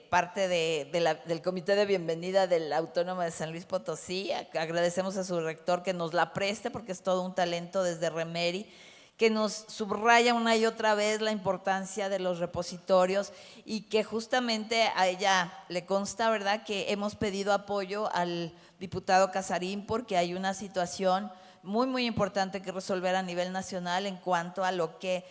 parte del comité de bienvenida del Autónomo de San Luis Potosí. Agradecemos a su rector que nos la preste, porque es todo un talento desde Remeri, que nos subraya una y otra vez la importancia de los repositorios, y que justamente a ella le consta, ¿verdad?, que hemos pedido apoyo al diputado Casarín, porque hay una situación muy, muy importante que resolver a nivel nacional en cuanto a lo que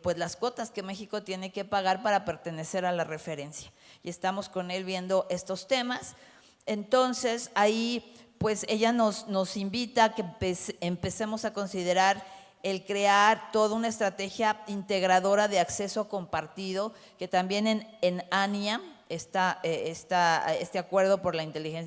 pues las cuotas que México tiene que pagar para pertenecer a la referencia. Y estamos con él viendo estos temas. Entonces, ahí pues ella nos invita a que empecemos a considerar el crear toda una estrategia integradora de acceso compartido, que también en ANIA está este acuerdo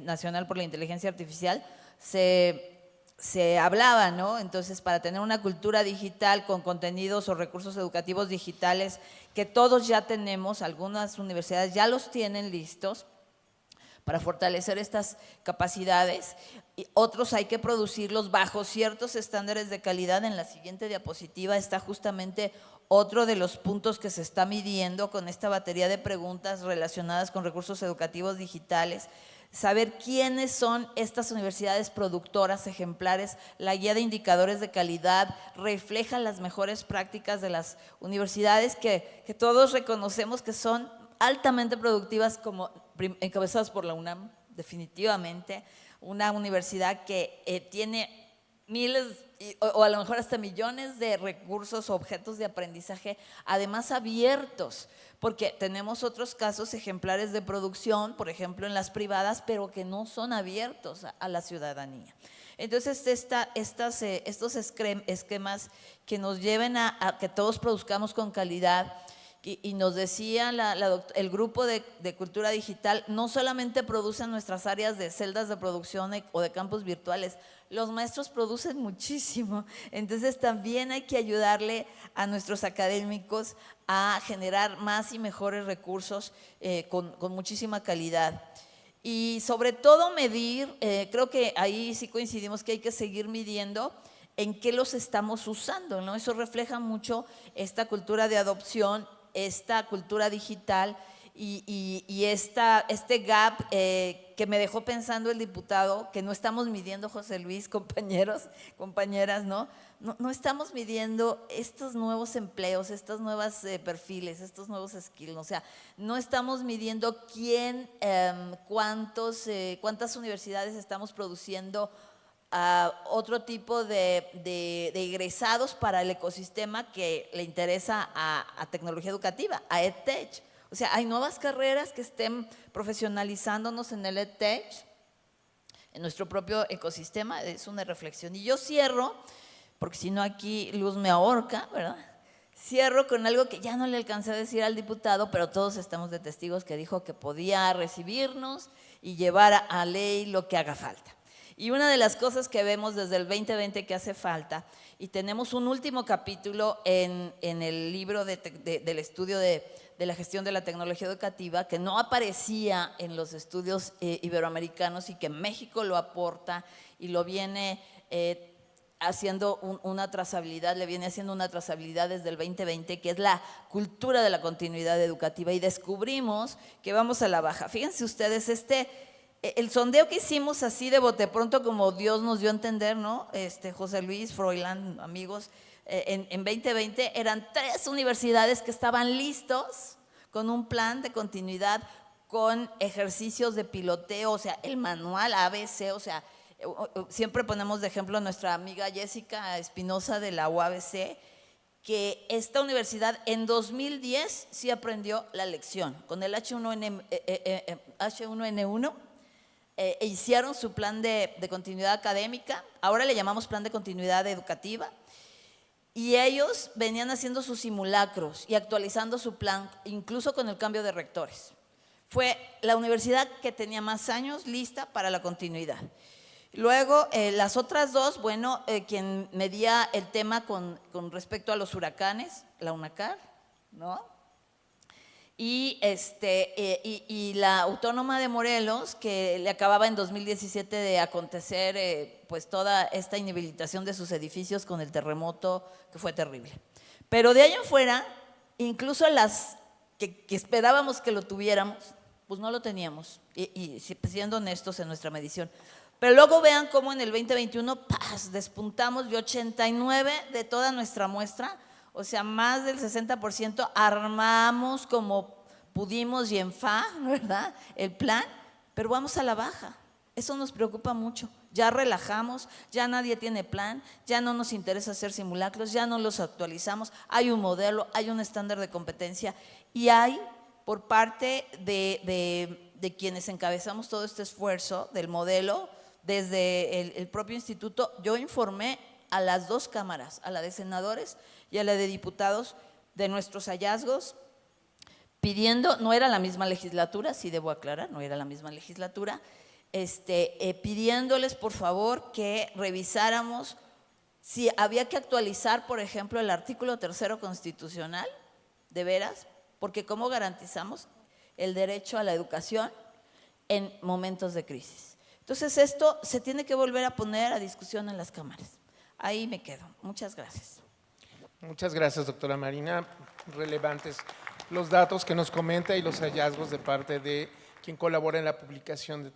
nacional por la inteligencia artificial, se hablaba, ¿no? Entonces, para tener una cultura digital con contenidos o recursos educativos digitales que todos ya tenemos, algunas universidades ya los tienen listos para fortalecer estas capacidades, y otros hay que producirlos bajo ciertos estándares de calidad. En la siguiente diapositiva está justamente otro de los puntos que se está midiendo con esta batería de preguntas relacionadas con recursos educativos digitales. Saber quiénes son estas universidades productoras ejemplares. La guía de indicadores de calidad refleja las mejores prácticas de las universidades que todos reconocemos que son altamente productivas, como encabezadas por la UNAM, definitivamente, una universidad que tiene miles o a lo mejor hasta millones de recursos o objetos de aprendizaje, además abiertos, porque tenemos otros casos ejemplares de producción, por ejemplo en las privadas, pero que no son abiertos a la ciudadanía. Entonces, estos esquemas que nos lleven a que todos produzcamos con calidad. Y nos decía el grupo de cultura digital, no solamente producen nuestras áreas de celdas de producción o de campus virtuales, los maestros producen muchísimo. Entonces también hay que ayudarle a nuestros académicos a generar más y mejores recursos con muchísima calidad. Y sobre todo medir, creo que ahí sí coincidimos que hay que seguir midiendo en qué los estamos usando, ¿no? Eso refleja mucho esta cultura de adopción, esta cultura digital y este gap que me dejó pensando el diputado, que no estamos midiendo, José Luis, compañeros, compañeras, ¿no? No estamos midiendo estos nuevos empleos, estos nuevos perfiles, estos nuevos skills, o sea, no estamos midiendo cuántas universidades estamos produciendo otro tipo de egresados para el ecosistema que le interesa a tecnología educativa, a EdTech. O sea, hay nuevas carreras que estén profesionalizándonos en el EdTech, en nuestro propio ecosistema. Es una reflexión. Y yo cierro, porque si no aquí Luz me ahorca, ¿verdad? Cierro con algo que ya no le alcancé a decir al diputado, pero todos estamos de testigos, que dijo que podía recibirnos y llevar a ley lo que haga falta. Y una de las cosas que vemos desde el 2020 que hace falta, y tenemos un último capítulo en el libro del estudio de la gestión de la tecnología educativa, que no aparecía en los estudios iberoamericanos y que México lo aporta y lo viene haciendo una trazabilidad, le viene haciendo una trazabilidad desde el 2020, que es la cultura de la continuidad educativa, y descubrimos que vamos a la baja. Fíjense ustedes, el sondeo que hicimos así de bote pronto, como Dios nos dio a entender, ¿no? José Luis, Froilán, amigos, en 2020 eran 3 universidades que estaban listos con un plan de continuidad, con ejercicios de piloteo, o sea, el manual ABC, o sea, siempre ponemos de ejemplo a nuestra amiga Jessica Espinosa de la UABC, que esta universidad en 2010 sí aprendió la lección con el H1N1. Hicieron su plan de continuidad académica, ahora le llamamos plan de continuidad educativa, y ellos venían haciendo sus simulacros y actualizando su plan, incluso con el cambio de rectores. Fue la universidad que tenía más años lista para la continuidad. Luego, las otras dos, bueno, quien medía el tema con respecto a los huracanes, la UNACAR, ¿no? Y la Autónoma de Morelos, que le acababa en 2017 de acontecer pues toda esta inhabilitación de sus edificios con el terremoto, que fue terrible. Pero de ahí en fuera, incluso las que esperábamos que lo tuviéramos, pues no lo teníamos, y siendo honestos en nuestra medición. Pero luego vean cómo en el 2021, ¡paz!, despuntamos, de 89 de toda nuestra muestra, o sea, más del 60%, armamos como pudimos y en fa, ¿verdad?, el plan, pero vamos a la baja. Eso nos preocupa mucho. Ya relajamos, ya nadie tiene plan, ya no nos interesa hacer simulacros, ya no los actualizamos. Hay un modelo, hay un estándar de competencia, y hay, por parte de quienes encabezamos todo este esfuerzo del modelo, desde el propio instituto, yo informé a las 2 cámaras, a la de senadores y a la de diputados, de nuestros hallazgos, pidiendo, no era la misma legislatura, sí debo aclarar, no era la misma legislatura, pidiéndoles por favor que revisáramos si había que actualizar, por ejemplo, el artículo 3º constitucional, de veras, porque ¿cómo garantizamos el derecho a la educación en momentos de crisis? Entonces esto se tiene que volver a poner a discusión en las cámaras. Ahí me quedo. Muchas gracias. Muchas gracias, doctora Marina. Relevantes los datos que nos comenta y los hallazgos de parte de quien colabora en la publicación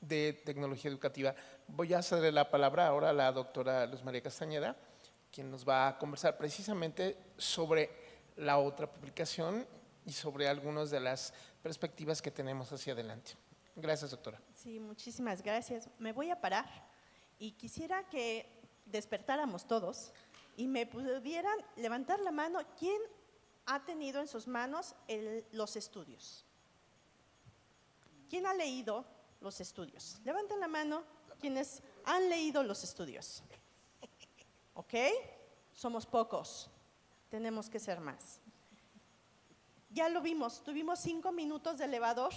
de tecnología educativa. Voy a ceder la palabra ahora a la doctora Luz María Castañeda, quien nos va a conversar precisamente sobre la otra publicación y sobre algunas de las perspectivas que tenemos hacia adelante. Gracias, doctora. Sí, muchísimas gracias. Me voy a parar y quisiera que despertáramos todos y me pudieran levantar la mano. ¿Quién ha tenido en sus manos los estudios? ¿Quién ha leído los estudios? Levanten la mano quienes han leído los estudios. ¿Ok? Somos pocos. Tenemos que ser más. Ya lo vimos, tuvimos 5 minutos de elevador,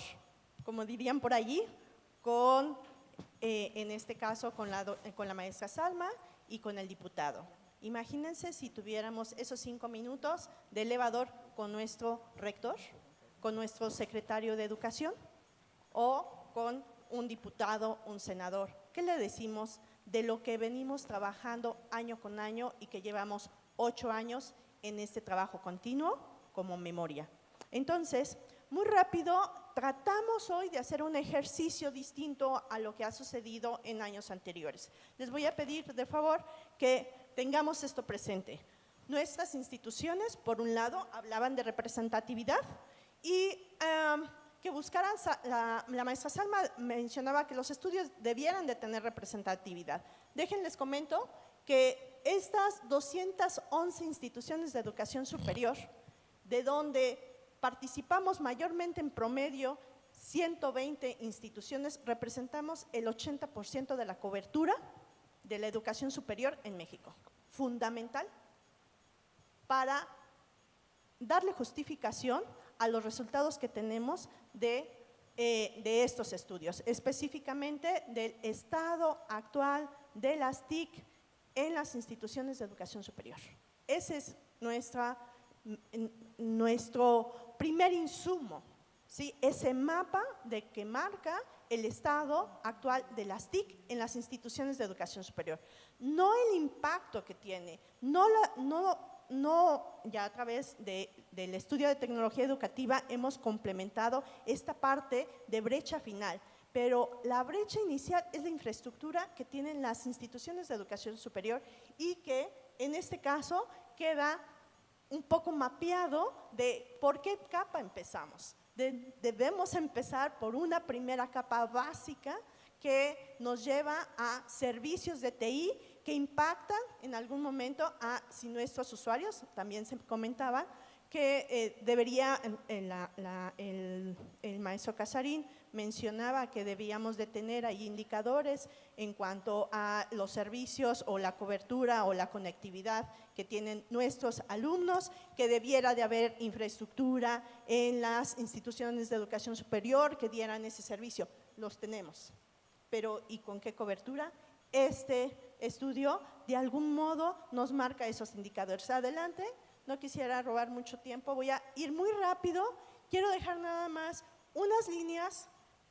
como dirían por allí, en este caso con la maestra Salma y con el diputado. Imagínense si tuviéramos esos 5 minutos de elevador con nuestro rector, con nuestro secretario de Educación o con un diputado, un senador. ¿Qué le decimos de lo que venimos trabajando año con año y que llevamos 8 años en este trabajo continuo como memoria? Entonces, muy rápido, tratamos hoy de hacer un ejercicio distinto a lo que ha sucedido en años anteriores. Les voy a pedir, de favor, que tengamos esto presente. Nuestras instituciones, por un lado, hablaban de representatividad y que buscaran, la maestra Salma mencionaba que los estudios debieran de tener representatividad. Déjenles comento que estas 211 instituciones de educación superior, de donde participamos mayormente en promedio 120 instituciones, representamos el 80% de la cobertura de la educación superior en México. Fundamental para darle justificación a los resultados que tenemos de estos estudios, específicamente del estado actual de las TIC en las instituciones de educación superior. Ese es nuestro primer insumo, ¿sí? Ese mapa que marca el estado actual de las TIC en las instituciones de educación superior. No el impacto que tiene, ya a través del estudio de tecnología educativa hemos complementado esta parte de brecha final, pero la brecha inicial es la infraestructura que tienen las instituciones de educación superior y que en este caso queda un poco mapeado de por qué capa empezamos. Debemos empezar por una primera capa básica que nos lleva a servicios de TI que impactan en algún momento a si nuestros usuarios, también se comentaba que debería, el maestro Casarín mencionaba que debíamos de tener ahí indicadores en cuanto a los servicios o la cobertura o la conectividad que tienen nuestros alumnos, que debiera de haber infraestructura en las instituciones de educación superior que dieran ese servicio. Los tenemos, pero ¿y con qué cobertura? Este estudio de algún modo nos marca esos indicadores. Adelante. No quisiera robar mucho tiempo, voy a ir muy rápido. Quiero dejar nada más unas líneas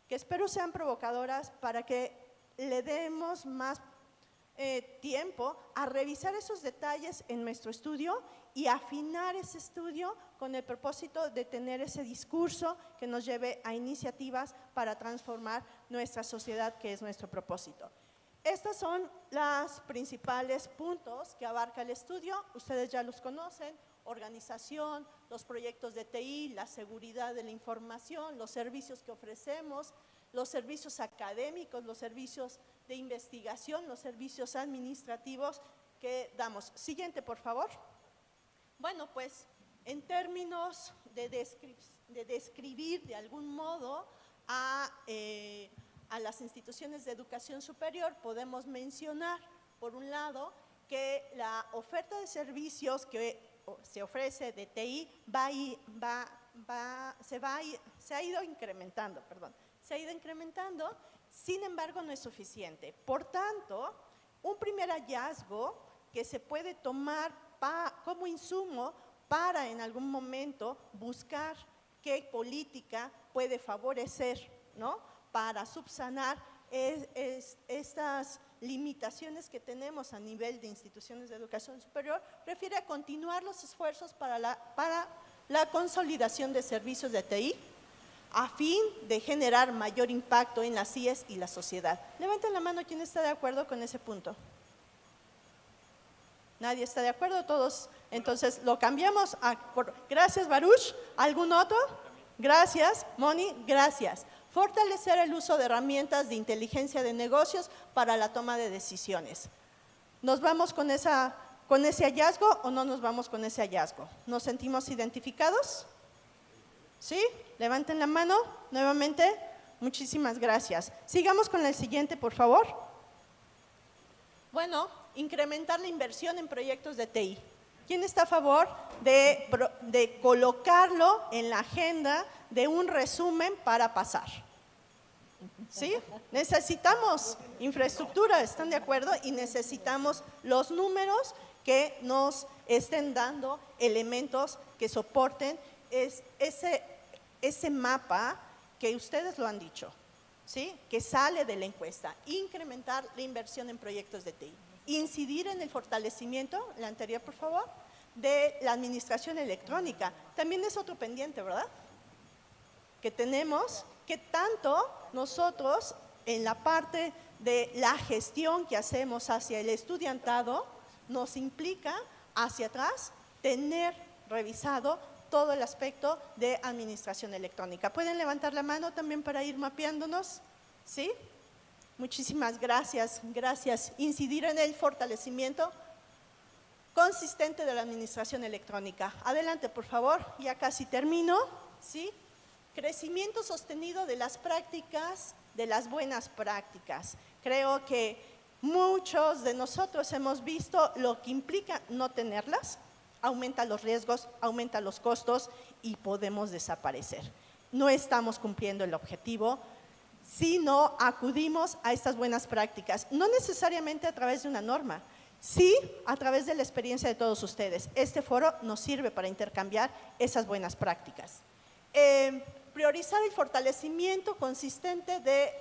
que espero sean provocadoras para que le demos más tiempo a revisar esos detalles en nuestro estudio y afinar ese estudio con el propósito de tener ese discurso que nos lleve a iniciativas para transformar nuestra sociedad, que es nuestro propósito. Estos son los principales puntos que abarca el estudio, ustedes ya los conocen: organización, los proyectos de TI, la seguridad de la información, los servicios que ofrecemos, los servicios académicos, los servicios de investigación, los servicios administrativos que damos. Siguiente, por favor. Bueno, pues en términos de describir de algún modo a las instituciones de educación superior, podemos mencionar, por un lado, que la oferta de servicios que se ofrece de TI se ha ido incrementando, sin embargo no es suficiente. Por tanto, un primer hallazgo que se puede tomar como insumo para en algún momento buscar qué política puede favorecer, ¿no?, para subsanar estas limitaciones que tenemos a nivel de instituciones de educación superior, refiere a continuar los esfuerzos para la consolidación de servicios de TI a fin de generar mayor impacto en las CIES y la sociedad. Levanten la mano quien está de acuerdo con ese punto. ¿Nadie está de acuerdo? Todos. Entonces lo cambiamos gracias, Baruch. ¿Algún otro? Gracias, Moni. Gracias. Fortalecer el uso de herramientas de inteligencia de negocios para la toma de decisiones. ¿Nos vamos con ese hallazgo o no nos vamos con ese hallazgo? ¿Nos sentimos identificados? ¿Sí? Levanten la mano nuevamente. Muchísimas gracias. Sigamos con el siguiente, por favor. Bueno, incrementar la inversión en proyectos de TI. ¿Quién está a favor de colocarlo en la agenda de un resumen para pasar? ¿Sí? Necesitamos infraestructura, ¿están de acuerdo? Y necesitamos los números que nos estén dando elementos que soporten ese mapa que ustedes lo han dicho, ¿sí?, que sale de la encuesta. Incrementar la inversión en proyectos de TI. Incidir en el fortalecimiento, la anterior por favor, de la administración electrónica. También es otro pendiente, ¿verdad?, que tenemos, que tanto nosotros en la parte de la gestión que hacemos hacia el estudiantado nos implica hacia atrás tener revisado todo el aspecto de administración electrónica. ¿Pueden levantar la mano también para ir mapeándonos? ¿Sí? Muchísimas gracias, gracias. Incidir en el fortalecimiento consistente de la administración electrónica. Adelante, por favor, ya casi termino, ¿sí? Crecimiento sostenido de las prácticas, de las buenas prácticas. Creo que muchos de nosotros hemos visto lo que implica no tenerlas, aumenta los riesgos, aumenta los costos y podemos desaparecer. No estamos cumpliendo el objetivo si no acudimos a estas buenas prácticas, no necesariamente a través de una norma, sí a través de la experiencia de todos ustedes. Este foro nos sirve para intercambiar esas buenas prácticas. Priorizar el fortalecimiento consistente de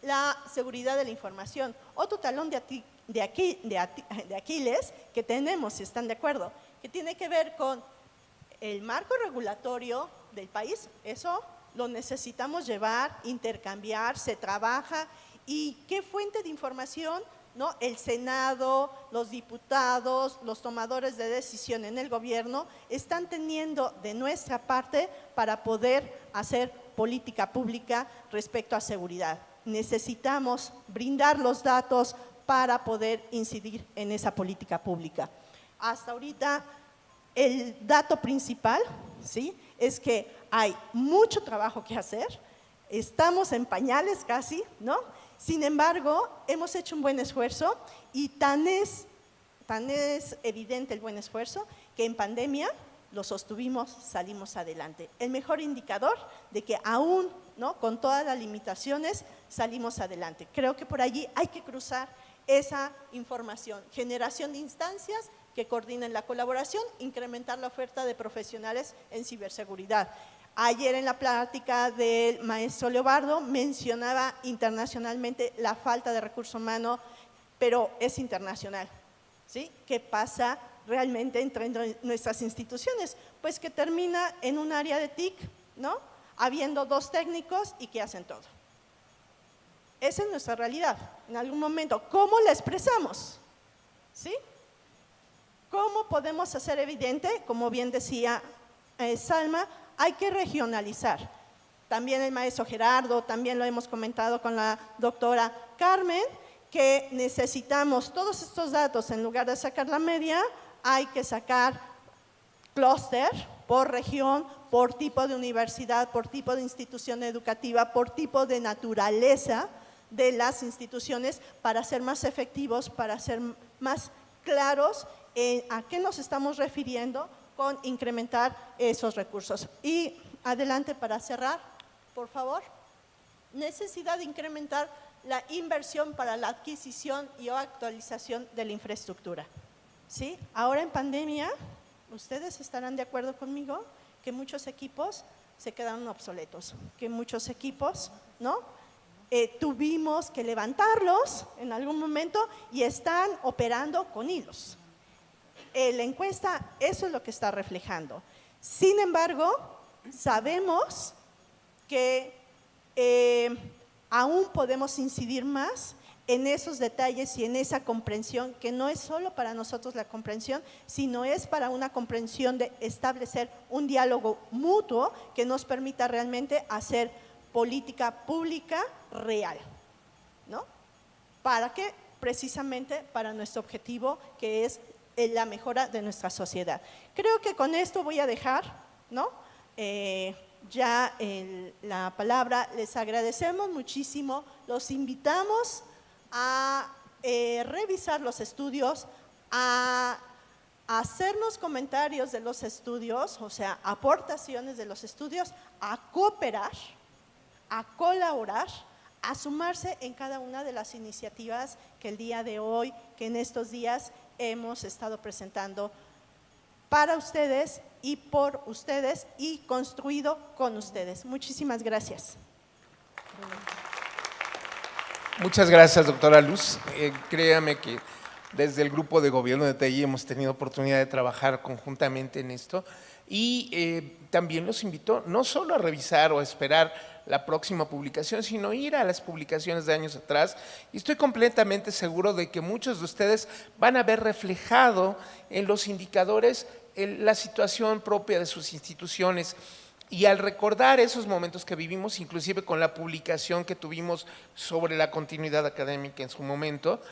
la seguridad de la información. Otro talón de Aquiles que tenemos, si están de acuerdo, que tiene que ver con el marco regulatorio del país. Eso lo necesitamos llevar, intercambiar, se trabaja. ¿Y qué fuente de información? ¿No? El Senado, los diputados, los tomadores de decisión en el gobierno están teniendo de nuestra parte para poder hacer política pública respecto a seguridad. Necesitamos brindar los datos para poder incidir en esa política pública. Hasta ahorita el dato principal, ¿sí?, es que hay mucho trabajo que hacer, estamos en pañales casi, ¿no? Sin embargo, hemos hecho un buen esfuerzo y tan es evidente el buen esfuerzo que en pandemia lo sostuvimos, salimos adelante. El mejor indicador de que aún, ¿no?, con todas las limitaciones, salimos adelante. Creo que por allí hay que cruzar esa información, generación de instancias que coordinen la colaboración, incrementar la oferta de profesionales en ciberseguridad. Ayer en la plática del maestro Leobardo mencionaba internacionalmente la falta de recurso humano, pero es internacional, ¿sí? ¿Qué pasa realmente entre nuestras instituciones? Pues que termina en un área de TIC, ¿no?, habiendo 2 técnicos y que hacen todo. Esa es nuestra realidad. En algún momento, ¿cómo la expresamos? ¿Sí? ¿Cómo podemos hacer evidente? Como bien decía Salma, hay que regionalizar. También el maestro Gerardo, también lo hemos comentado con la doctora Carmen, que necesitamos todos estos datos, en lugar de sacar la media, hay que sacar clúster por región, por tipo de universidad, por tipo de institución educativa, por tipo de naturaleza de las instituciones, para ser más efectivos, para ser más claros a qué nos estamos refiriendo con incrementar esos recursos. Y adelante para cerrar, por favor. Necesidad de incrementar la inversión para la adquisición y o actualización de la infraestructura. ¿Sí? Ahora en pandemia, ustedes estarán de acuerdo conmigo que muchos equipos se quedaron obsoletos, que muchos equipos, ¿no?, tuvimos que levantarlos en algún momento y están operando con hilos. La encuesta, eso es lo que está reflejando. Sin embargo, sabemos que aún podemos incidir más en esos detalles y en esa comprensión, que no es solo para nosotros la comprensión, sino es para una comprensión de establecer un diálogo mutuo que nos permita realmente hacer política pública real, ¿no? ¿Para qué? Precisamente para nuestro objetivo, que es la mejora de nuestra sociedad. Creo que con esto voy a dejar, ¿no?, ya la palabra. Les agradecemos muchísimo, los invitamos a revisar los estudios, a hacernos comentarios de los estudios, o sea, aportaciones de los estudios, a cooperar, a colaborar, a sumarse en cada una de las iniciativas que el día de hoy, que en estos días hemos estado presentando para ustedes y por ustedes y construido con ustedes. Muchísimas gracias. Muchas gracias, doctora Luz. Créame que desde el grupo de gobierno de TI hemos tenido oportunidad de trabajar conjuntamente en esto y también los invito no solo a revisar o a esperar la próxima publicación, sino ir a las publicaciones de años atrás, y estoy completamente seguro de que muchos de ustedes van a ver reflejado en los indicadores la situación propia de sus instituciones. Y al recordar esos momentos que vivimos, inclusive con la publicación que tuvimos sobre la continuidad académica en su momento,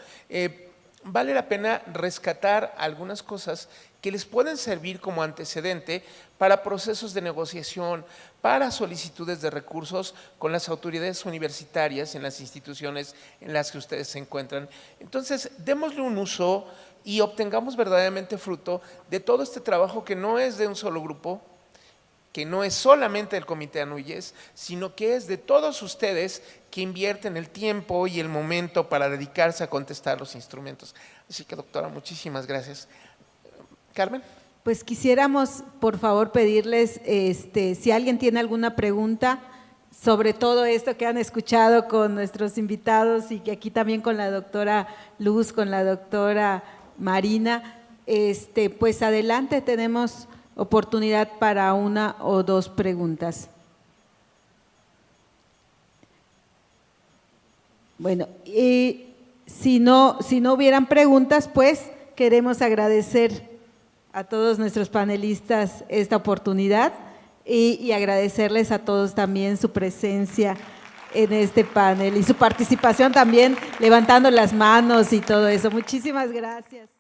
vale la pena rescatar algunas cosas que les pueden servir como antecedente para procesos de negociación, para solicitudes de recursos con las autoridades universitarias en las instituciones en las que ustedes se encuentran. Entonces, démosle un uso y obtengamos verdaderamente fruto de todo este trabajo que no es de un solo grupo, que no es solamente del Comité Anuyes, sino que es de todos ustedes que invierten el tiempo y el momento para dedicarse a contestar los instrumentos. Así que, doctora, muchísimas gracias. Carmen. Pues quisiéramos, por favor, pedirles, si alguien tiene alguna pregunta sobre todo esto que han escuchado con nuestros invitados y que aquí también con la doctora Luz, con la doctora Marina, pues adelante, tenemos oportunidad para una o dos preguntas. Bueno, y si no hubieran preguntas, pues queremos agradecer a todos nuestros panelistas esta oportunidad y agradecerles a todos también su presencia en este panel y su participación también levantando las manos y todo eso. Muchísimas gracias.